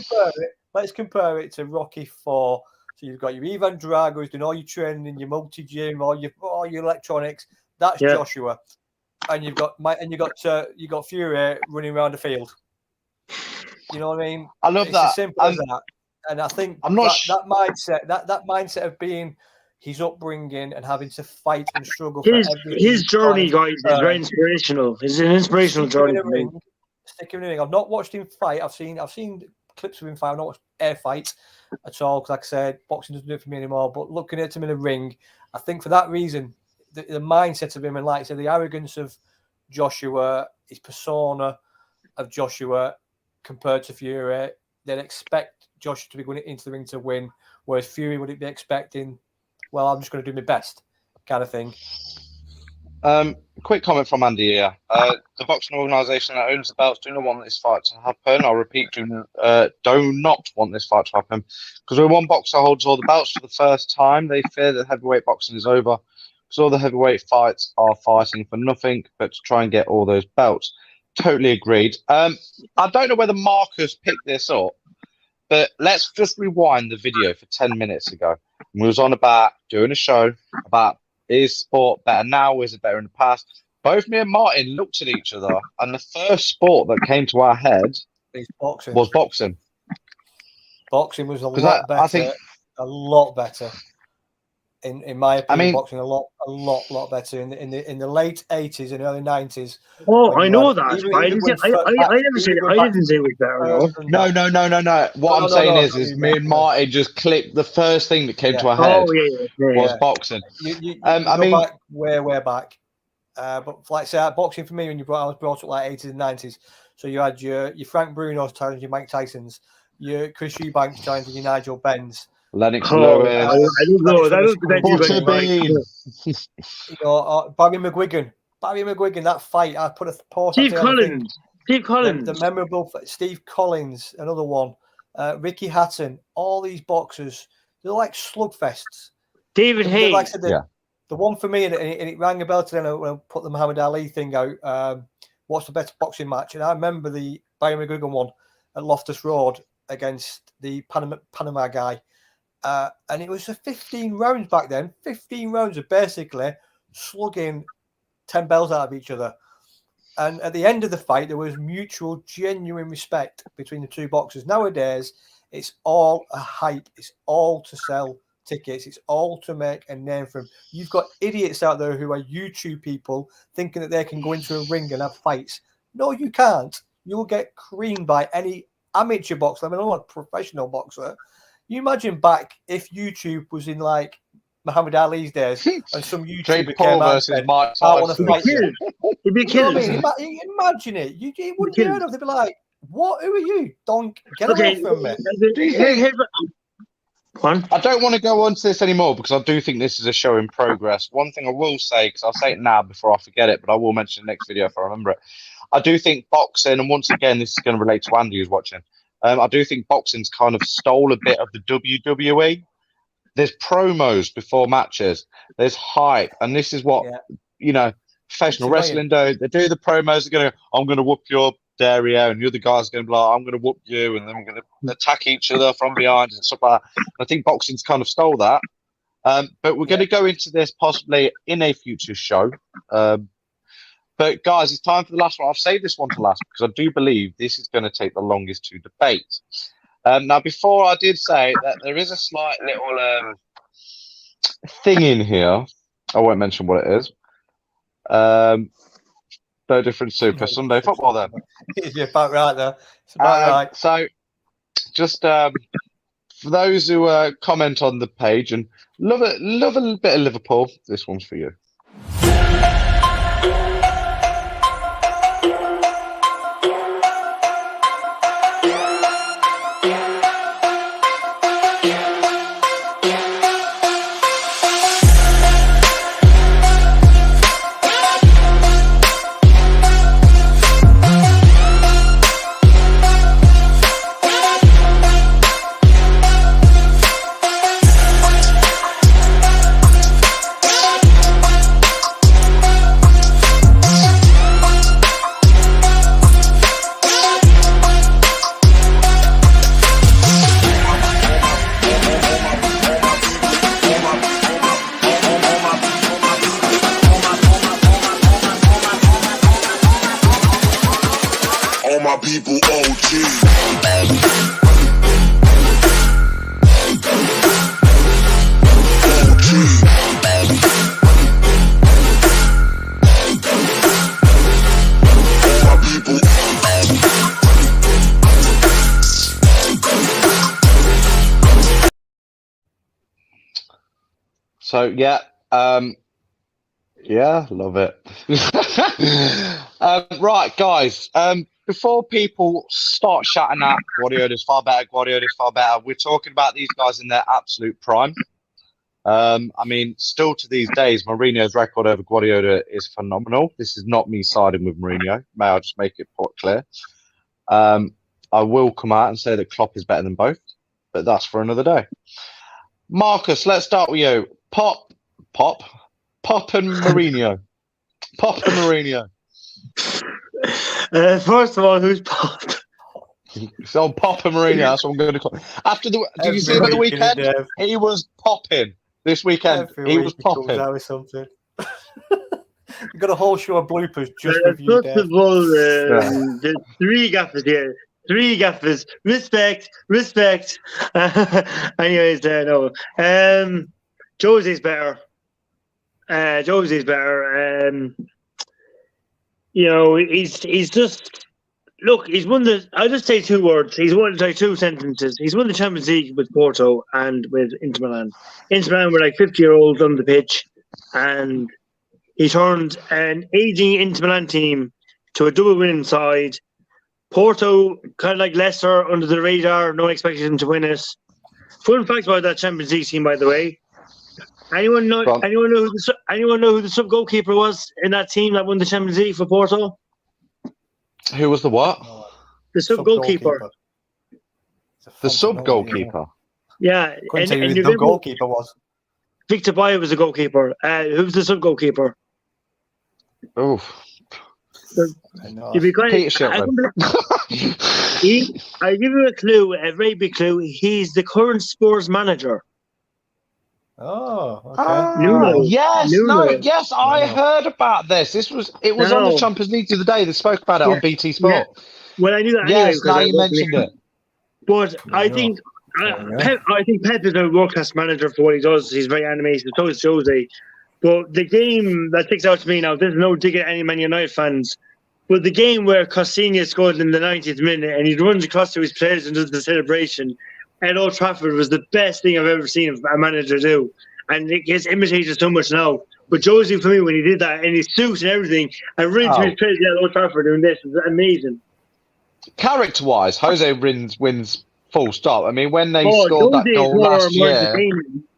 Let's compare it to Rocky 4. So you've got your Ivan Drago who's doing all your training in your multi-gym, all your electronics. That's Joshua, and you've got Fury running around the field. You know what I mean? I love that. As simple as that. And I think that mindset, that mindset of being his upbringing and having to fight and struggle for his journey, guys, is very inspirational. It's an inspirational journey. Sticking in the ring. I've not watched him fight. I've seen clips of him fight. I've not watched air fight at all because, like I said, boxing doesn't do it for me anymore. But looking at him in a ring, I think for that reason, the mindset of him and, like I said, the arrogance of Joshua, his persona of Joshua compared to Fury, they'd expect Joshua to be going into the ring to win, whereas Fury would be expecting, well, I'm just going to do my best kind of thing. Quick comment from Andy here. The boxing organisation that owns the belts do not want this fight to happen. I'll repeat, do not want this fight to happen because when one boxer holds all the belts for the first time, they fear that heavyweight boxing is over because all the heavyweight fights are fighting for nothing but to try and get all those belts. Totally agreed. I don't know whether Marcus picked this up, but let's just rewind the video for 10 minutes ago. We was on about doing a show about is sport better now, is it better in the past? Both me and Martin looked at each other, and the first sport that came to our head was boxing. Boxing was a lot better. A lot better. in my opinion, boxing a lot better in the late 80s and early 90s. Oh, I know that. I never said I didn't say it was better. No. What I'm saying is me and Martin just clicked the first thing that came to our head was boxing. You I mean, back way back. But like I said, boxing for me, when I was brought up like 80s and 90s. So you had your Frank Bruno's challenge, your Mike Tyson's, your Chris Eubanks challenge, your Nigel Ben's. Lennox Lewis. I don't know. That was Barry McGuigan, that fight. I put a post. Steve Collins. The memorable Steve Collins, another one. Ricky Hatton. All these boxers, they're like slugfests. David Hayes. Like I said, the one for me, and it rang a bell today when I put the Muhammad Ali thing out. What's the best boxing match? And I remember the Barry McGuigan one at Loftus Road against the Panama guy. And it was 15 rounds back then. 15 rounds of basically slugging 10 bells out of each other. And at the end of the fight, there was mutual, genuine respect between the two boxers. Nowadays, it's all a hype. It's all to sell tickets. It's all to make a name for them. You've got idiots out there who are YouTube people thinking that they can go into a ring and have fights. No, you can't. You'll get creamed by any amateur boxer. I mean, I'm not a professional boxer. You imagine back if YouTube was in like Muhammad Ali's days and some YouTuber came out and said, I want to fight you. It'd be killed. Imagine it. You wouldn't be heard of. They'd be like, what? Who are you? Don't get away from me. I don't want to go on to this anymore because I do think this is a show in progress. One thing I will say, because I'll say it now before I forget it, but I will mention the next video if I remember it. I do think boxing, and once again, this is going to relate to Andy who's watching. I do think boxing's kind of stole a bit of the WWE. There's promos before matches. There's hype. And this is what, professional wrestling do. They do the promos. They're going to, I'm going to whoop your derriere, and the other guy's going to be like, I'm going to whoop you, and then we're going to attack each other from behind and stuff like that. I think boxing's kind of stole that. But we're going to go into this possibly in a future show. But guys, it's time for the last one. I've saved this one to last because I do believe this is going to take the longest to debate. Now, before I did say that there is a slight little thing in here. I won't mention what it is. No difference Super Sunday football then. You're about right there. It's about right. So, just for those who comment on the page and love a little bit of Liverpool, this one's for you. So yeah, love it. Right, guys. Before people start shouting out Guardiola's far better, we're talking about these guys in their absolute prime. I mean, still to these days, Mourinho's record over Guardiola is phenomenal. This is not me siding with Mourinho. May I just make it clear? I will come out and say that Klopp is better than both, but that's for another day. Marcus, let's start with you. Pop and Mourinho. Pop and Mourinho. First of all, who's Pop? So Pop and Mourinho, that's what I'm going to call. After the, did you see him at the weekend? He was popping. This weekend, he was popping. That was something. We've got a whole show of bloopers just with you, First of all, there's 3 gaffers here. 3 gaffers. Respect. Anyways, no. Jose's better. Jose's better. He's just look. He's won the. I'll just say 2 words. He's won like 2 sentences. He's won the Champions League with Porto and with Inter Milan. Inter Milan were like 50-year-olds on the pitch, and he turned an aging Inter Milan team to a double winning side. Porto, kind of like Leicester, under the radar. No one expected him to win it. Fun fact about that Champions League team, by the way. Anyone know who the sub goalkeeper was in that team that won the Champions League for Porto? Who was the what? The sub goalkeeper. The sub goalkeeper. Yeah, Couldn't tell you who the goalkeeper was. Victor Bayer was the goalkeeper. Who's the sub goalkeeper? Oh, Peter Shilton. I'll give you a clue, a very big clue. He's the current Spurs manager. Oh, okay. Yes, I heard about this. It was on the Champions League the other day. They spoke about it on BT Sport. Yeah. Well, I knew that. Yes, anyway, now you mentioned it. But I think Pep is a world-class manager for what he does. He's very animated. So is Jose. But the game that sticks out to me now, there's no dig at any Man United fans, but the game where Costinha scored in the 90th minute and he runs across to his players and does the celebration at Old Trafford was the best thing I've ever seen a manager do. And it gets imitated so much now. But Jose, for me, when he did that in his suit and everything, and running to his players at Old Trafford doing this was amazing. Character-wise, Jose wins full stop. I mean, when they scored that goal last year...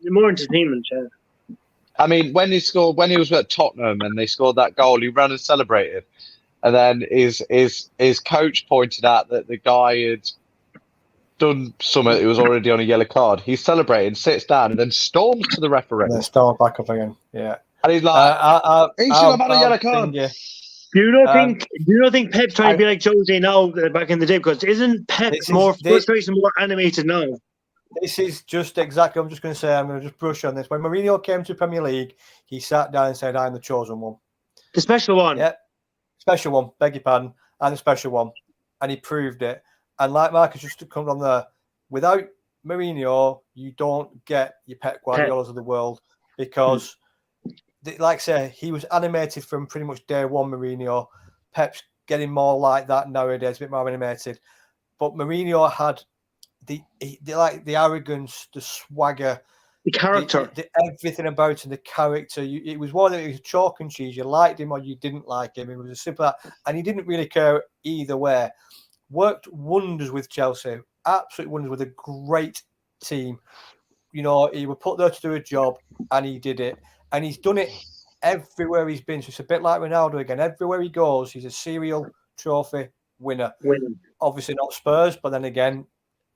More entertainment, yeah. I mean, when he was at Tottenham and they scored that goal, he ran and celebrated. And then his coach pointed out that the guy had done something. He was already on a yellow card. He's celebrating, sits down, and then storms to the referee. And then storms back up again. Yeah. And he's like, he should have had a yellow card. Do you not think Pep's trying to be like Jose now back in the day? Because isn't Pep more animated now? This is just exactly. I'm just going to say. I'm going to just brush on this. When Mourinho came to Premier League, he sat down and said, "I'm the chosen one, the special one." Yeah, special one. Beg your pardon. I'm the special one, and he proved it. And like Marcus just to come on there, without Mourinho, you don't get your Pep Guardiolas of the world because, like I say, he was animated from pretty much day one. Mourinho, Pep's getting more like that nowadays, a bit more animated, but Mourinho had the arrogance, the swagger, the character, everything about him, the character. It was one that it was chalk and cheese. You liked him or you didn't like him. It was as simple as that, and he didn't really care either way. Worked wonders with Chelsea, absolute wonders with a great team. You know, he was put there to do a job, and he did it, and he's done it everywhere he's been. So it's a bit like Ronaldo again. Everywhere he goes, he's a serial trophy winner. Obviously not Spurs, but then again,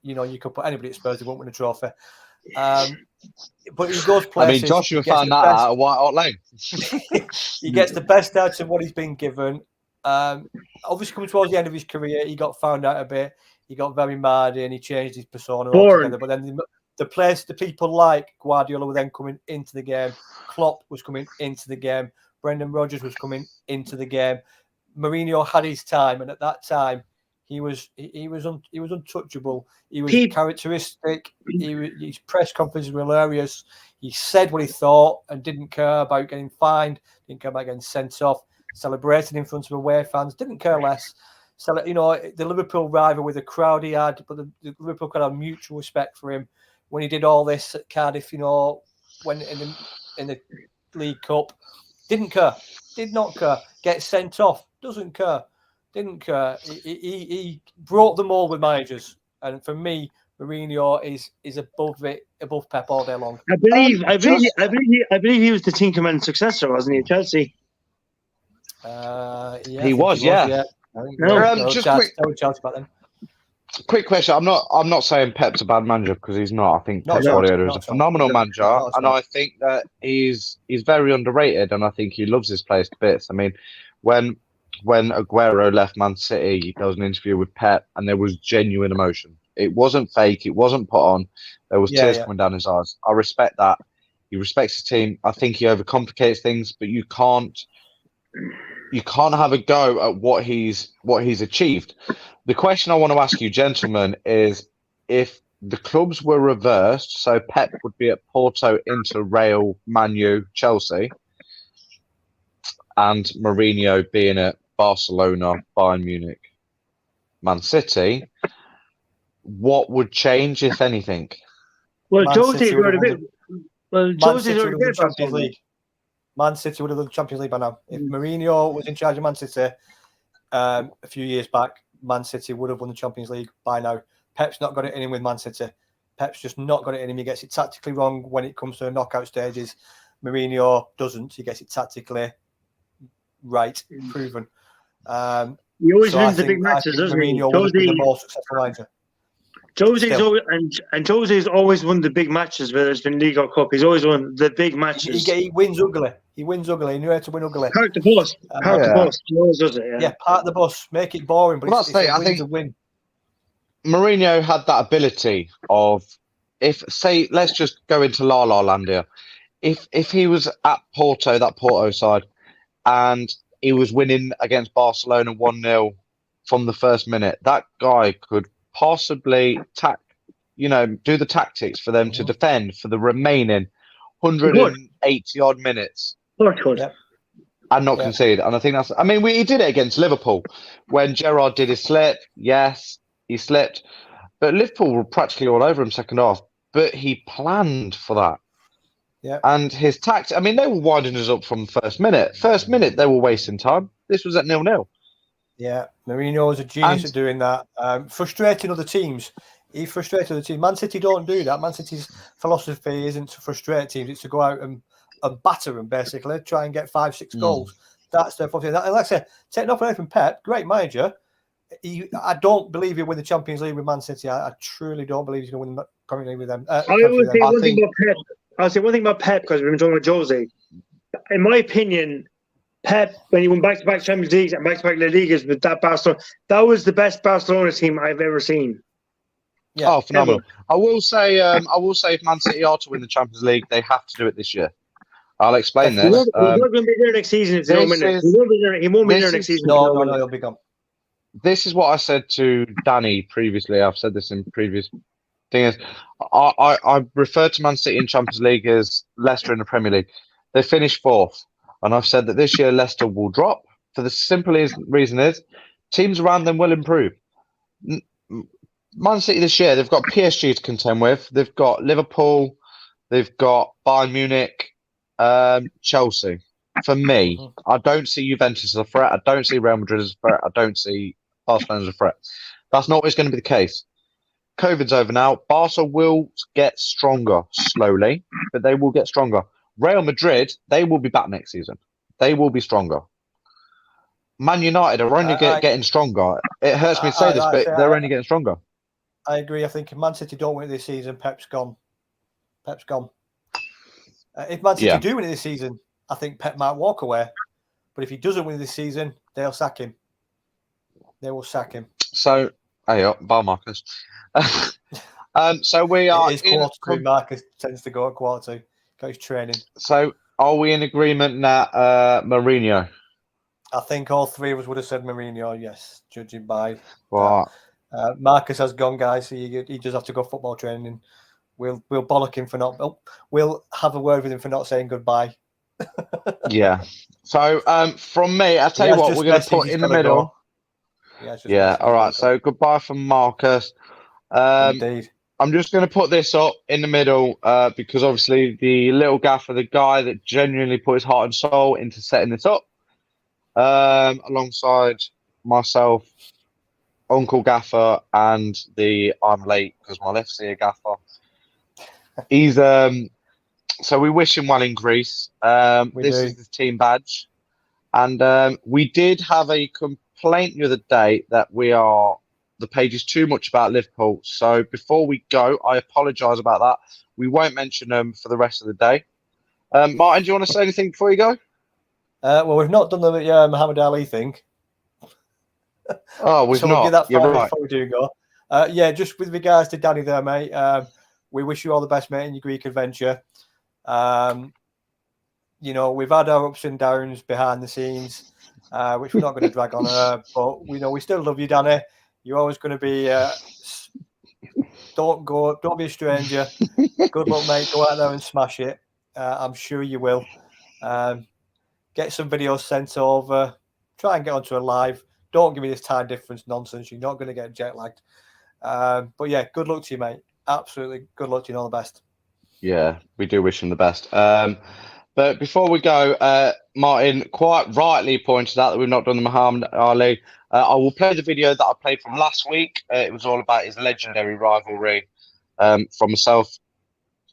you know, you could put anybody at Spurs, they won't win a trophy. But he goes places. I mean, Joshua found that out at White Hart Lane. He gets the best out of what he's been given. Obviously, coming towards the end of his career, he got found out a bit. He got very mad and he changed his persona altogether. But then the people like Guardiola were then coming into the game. Klopp was coming into the game. Brendan Rodgers was coming into the game. Mourinho had his time, and at that time, he was untouchable. He was characteristic. His press conferences were hilarious. He said what he thought and didn't care about getting fined. Didn't care about getting sent off. Celebrated in front of away fans. Didn't care less. So, you know, the Liverpool rival with the crowd he had, but the Liverpool kind of mutual respect for him when he did all this at Cardiff. You know, when in the League Cup, didn't care. Did not care. Get sent off. Doesn't care. Didn't care. He brought them all with managers, and for me, Mourinho is above Pep all day long. I believe he was the Tinkerman's successor, wasn't he, at Chelsea? Yeah, he was. Quick question. I'm not saying Pep's a bad manager because he's not. I think Pep Guardiola is a phenomenal manager, and I think that he's very underrated, and I think he loves his players to bits. I mean, when Aguero left Man City, there was an interview with Pep, and there was genuine emotion. It wasn't fake. It wasn't put on. There was tears coming down his eyes. I respect that. He respects his team. I think he overcomplicates things, but you can't have a go at what he's achieved. The question I want to ask you, gentlemen, is if the clubs were reversed, so Pep would be at Porto, Inter, Real, Man U, Chelsea, and Mourinho being at Barcelona, Bayern Munich, Man City, what would change, if anything? Well, Man Jose's City would already have been. Well, Man Jose's City would already have won been the Champions Barcelona. League. Man City would have won the Champions League by now. If Mourinho was in charge of Man City a few years back, Man City would have won the Champions League by now. Pep's not got it in him with Man City. Pep's just not got it in him. He gets it tactically wrong when it comes to the knockout stages. Mourinho doesn't. He gets it tactically right, proven. He always wins the big matches, doesn't he? Mourinho would have been the more successful manager. Jose's always won the big matches, whether it's been League or Cup. He's always won the big matches. He wins ugly. He wins ugly. He knew how to win ugly. Park the bus. Park the bus. He always does it. Yeah, park the bus. Make it boring, but it's a win to win. Mourinho had that ability of, let's just go into La La Land here. If he was at Porto, that Porto side, and he was winning against Barcelona 1-0 from the first minute, that guy could possibly do the tactics for them to defend for the remaining 180 odd minutes and not concede. And I think he did it against Liverpool when Gerrard did his slip. Yes, he slipped, but Liverpool were practically all over him second half. But he planned for that. Yeah. And his tactics, they were winding us up from the first minute. First minute, they were wasting time. This was at 0-0. Yeah, Mourinho is a genius at doing that. Frustrating other teams. He frustrated the team. Man City don't do that. Man City's philosophy isn't to frustrate teams. It's to go out and batter them, basically. Try and get 5-6 goals. That's their philosophy. And like I said, taking off away from Pep, great manager. I don't believe he'll win the Champions League with Man City. I truly don't believe he's going to win the Premier League with them. I would say one thing about Pep. I'll say one thing about Pep because we've been talking about Jose. In my opinion, Pep, when he won back-to-back Champions Leagues and back-to-back La Ligas with that Barcelona, that was the best Barcelona team I've ever seen. Yeah, oh, phenomenal! I will say, if Man City are to win the Champions League, they have to do it this year. I'll explain this. He's not going to be there next season. He won't be there next season. No, he'll be gone. This is what I said to Danny previously. I've said this in previous things. I refer to Man City in Champions League as Leicester in the Premier League. They finished 4th, and I've said that this year Leicester will drop. For the simple reason is teams around them will improve. Man City this year, they've got PSG to contend with. They've got Liverpool. They've got Bayern Munich, Chelsea. For me, I don't see Juventus as a threat. I don't see Real Madrid as a threat. I don't see Barcelona as a threat. That's not always going to be the case. COVID's over now. Barca will get stronger slowly, but they will get stronger. Real Madrid, they will be back next season. They will be stronger. Man United are only getting stronger. It hurts me to say this, but they're only getting stronger. I agree. I think if Man City don't win it this season, Pep's gone. Pep's gone. If Man City do win it this season, I think Pep might walk away. But if he doesn't win this season, they'll sack him. They will sack him. So, bye, Marcus. So we are. It is quarter 2. Marcus tends to go at quarter 2. Got his training. So, are we in agreement that Mourinho? I think all three of us would have said Mourinho, yes, judging by what. Marcus has gone, guys. So he does have to go football training. We'll bollock him for not. We'll have a word with him for not saying goodbye. Yeah. So from me, I'll tell you what, we're going to put in the middle. Yeah. All right. So goodbye from Marcus. Indeed. I'm just going to put this up in the middle because obviously the little Gaffa, the guy that genuinely put his heart and soul into setting this up, alongside myself, Uncle Gaffa, and I'm late because my left's ear Gaffa. He's so we wish him well in Greece. This is the team badge, and we did have a complaint the other day that the page is too much about Liverpool. So before we go, I apologise about that. We won't mention them for the rest of the day. Martin, do you want to say anything before you go? Well, we've not done the Muhammad Ali thing. Oh, we've so not. We'll get that You're right. before we do go. Just with regards to Danny there, mate. We wish you all the best, mate, in your Greek adventure. We've had our ups and downs behind the scenes, which we're not going to drag on, but we still love you, Danny. You're always going to be Don't go. Don't be a stranger. Good luck, mate. Go out there and smash it. I'm sure you will. Get some videos sent over. Try and get onto a live. Don't give me this time difference nonsense. You're not going to get jet lagged. But yeah, good luck to you, mate. Absolutely good luck to you and all the best. Yeah, we do wish him the best. But before we go, Martin quite rightly pointed out that we've not done the Muhammad Ali. I will play the video that I played from last week. It was all about his legendary rivalry. From myself,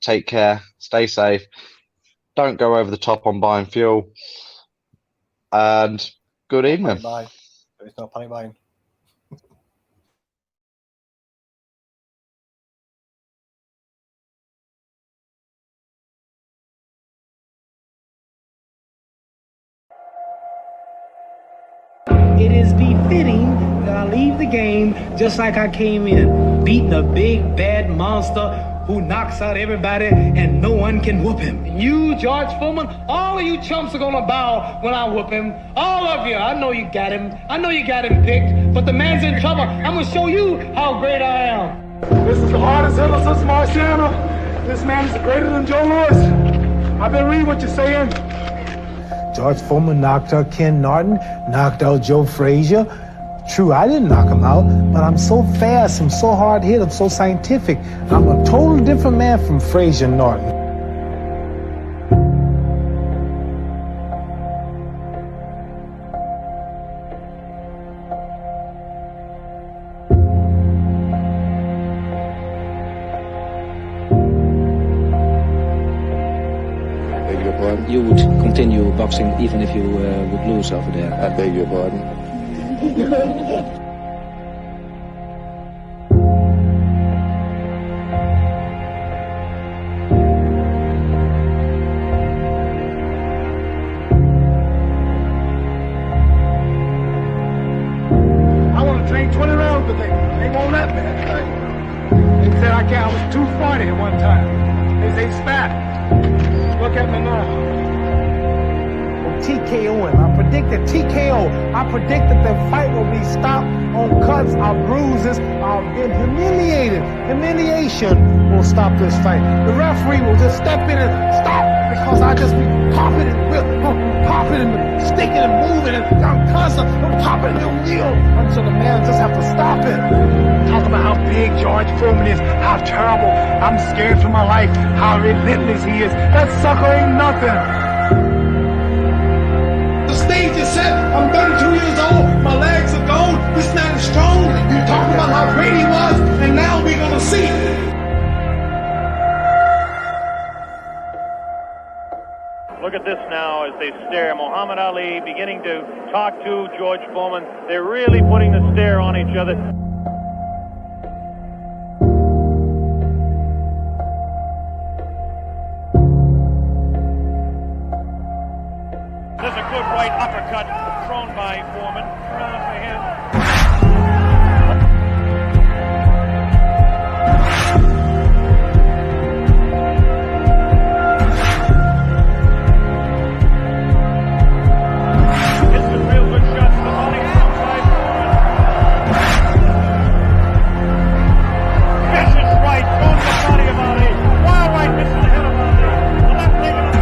take care, stay safe, don't go over the top on buying fuel, and good evening. Bye. There is no panic buying. It is befitting that I leave the game just like I came in, beating a big bad monster who knocks out everybody and no one can whoop him. You, George Foreman, all of you chumps are gonna bow when I whoop him. All of you. I know you got him. I know you got him picked, but the man's in trouble. I'm gonna show you how great I am. This is the hardest hitter since Marciano. This man is greater than Joe Louis. I've been reading what you're saying. George Foreman knocked out Ken Norton, knocked out Joe Frazier. True, I didn't knock him out, but I'm so fast, I'm so hard hit, I'm so scientific. I'm a totally different man from Frazier and Norton. You would continue boxing even if you would lose over there. I beg your pardon. I want to train 20 rounds today. They won't let me. They said I can't. I was 240 at one time. They say spat. Look at me now. TKO him. I predicted TKO. I predicted the fight will be stopped on cuts or bruises or being humiliated. Humiliation will stop this fight. The referee will just step in and stop because I just be popping and popping and sticking and moving and I'm constant. I'm popping and kneel until the man just have to stop it. Talk about how big George Foreman is, how terrible. I'm scared for my life, how relentless he is. That sucker ain't nothing. Stage is set. I'm 32 years old. My legs are gone. This man is strong. You talking about how great he was, and now we're gonna see. Look at this now as they stare. Muhammad Ali beginning to talk to George Foreman. They're really putting the stare on each other. There's a good right uppercut thrown by Foreman. Round for him. It's a real good shot to the body outside Foreman. Vicious right, going to the body of Ali. Wild right hits the head of Ali. The left leg of the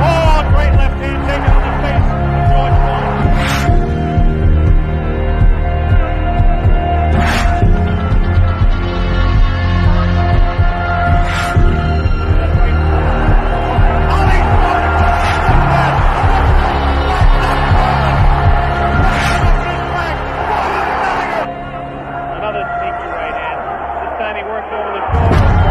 oh, great left hand taken on the face of George Foreman. Another sneaky right hand. This time he works over the shoulder.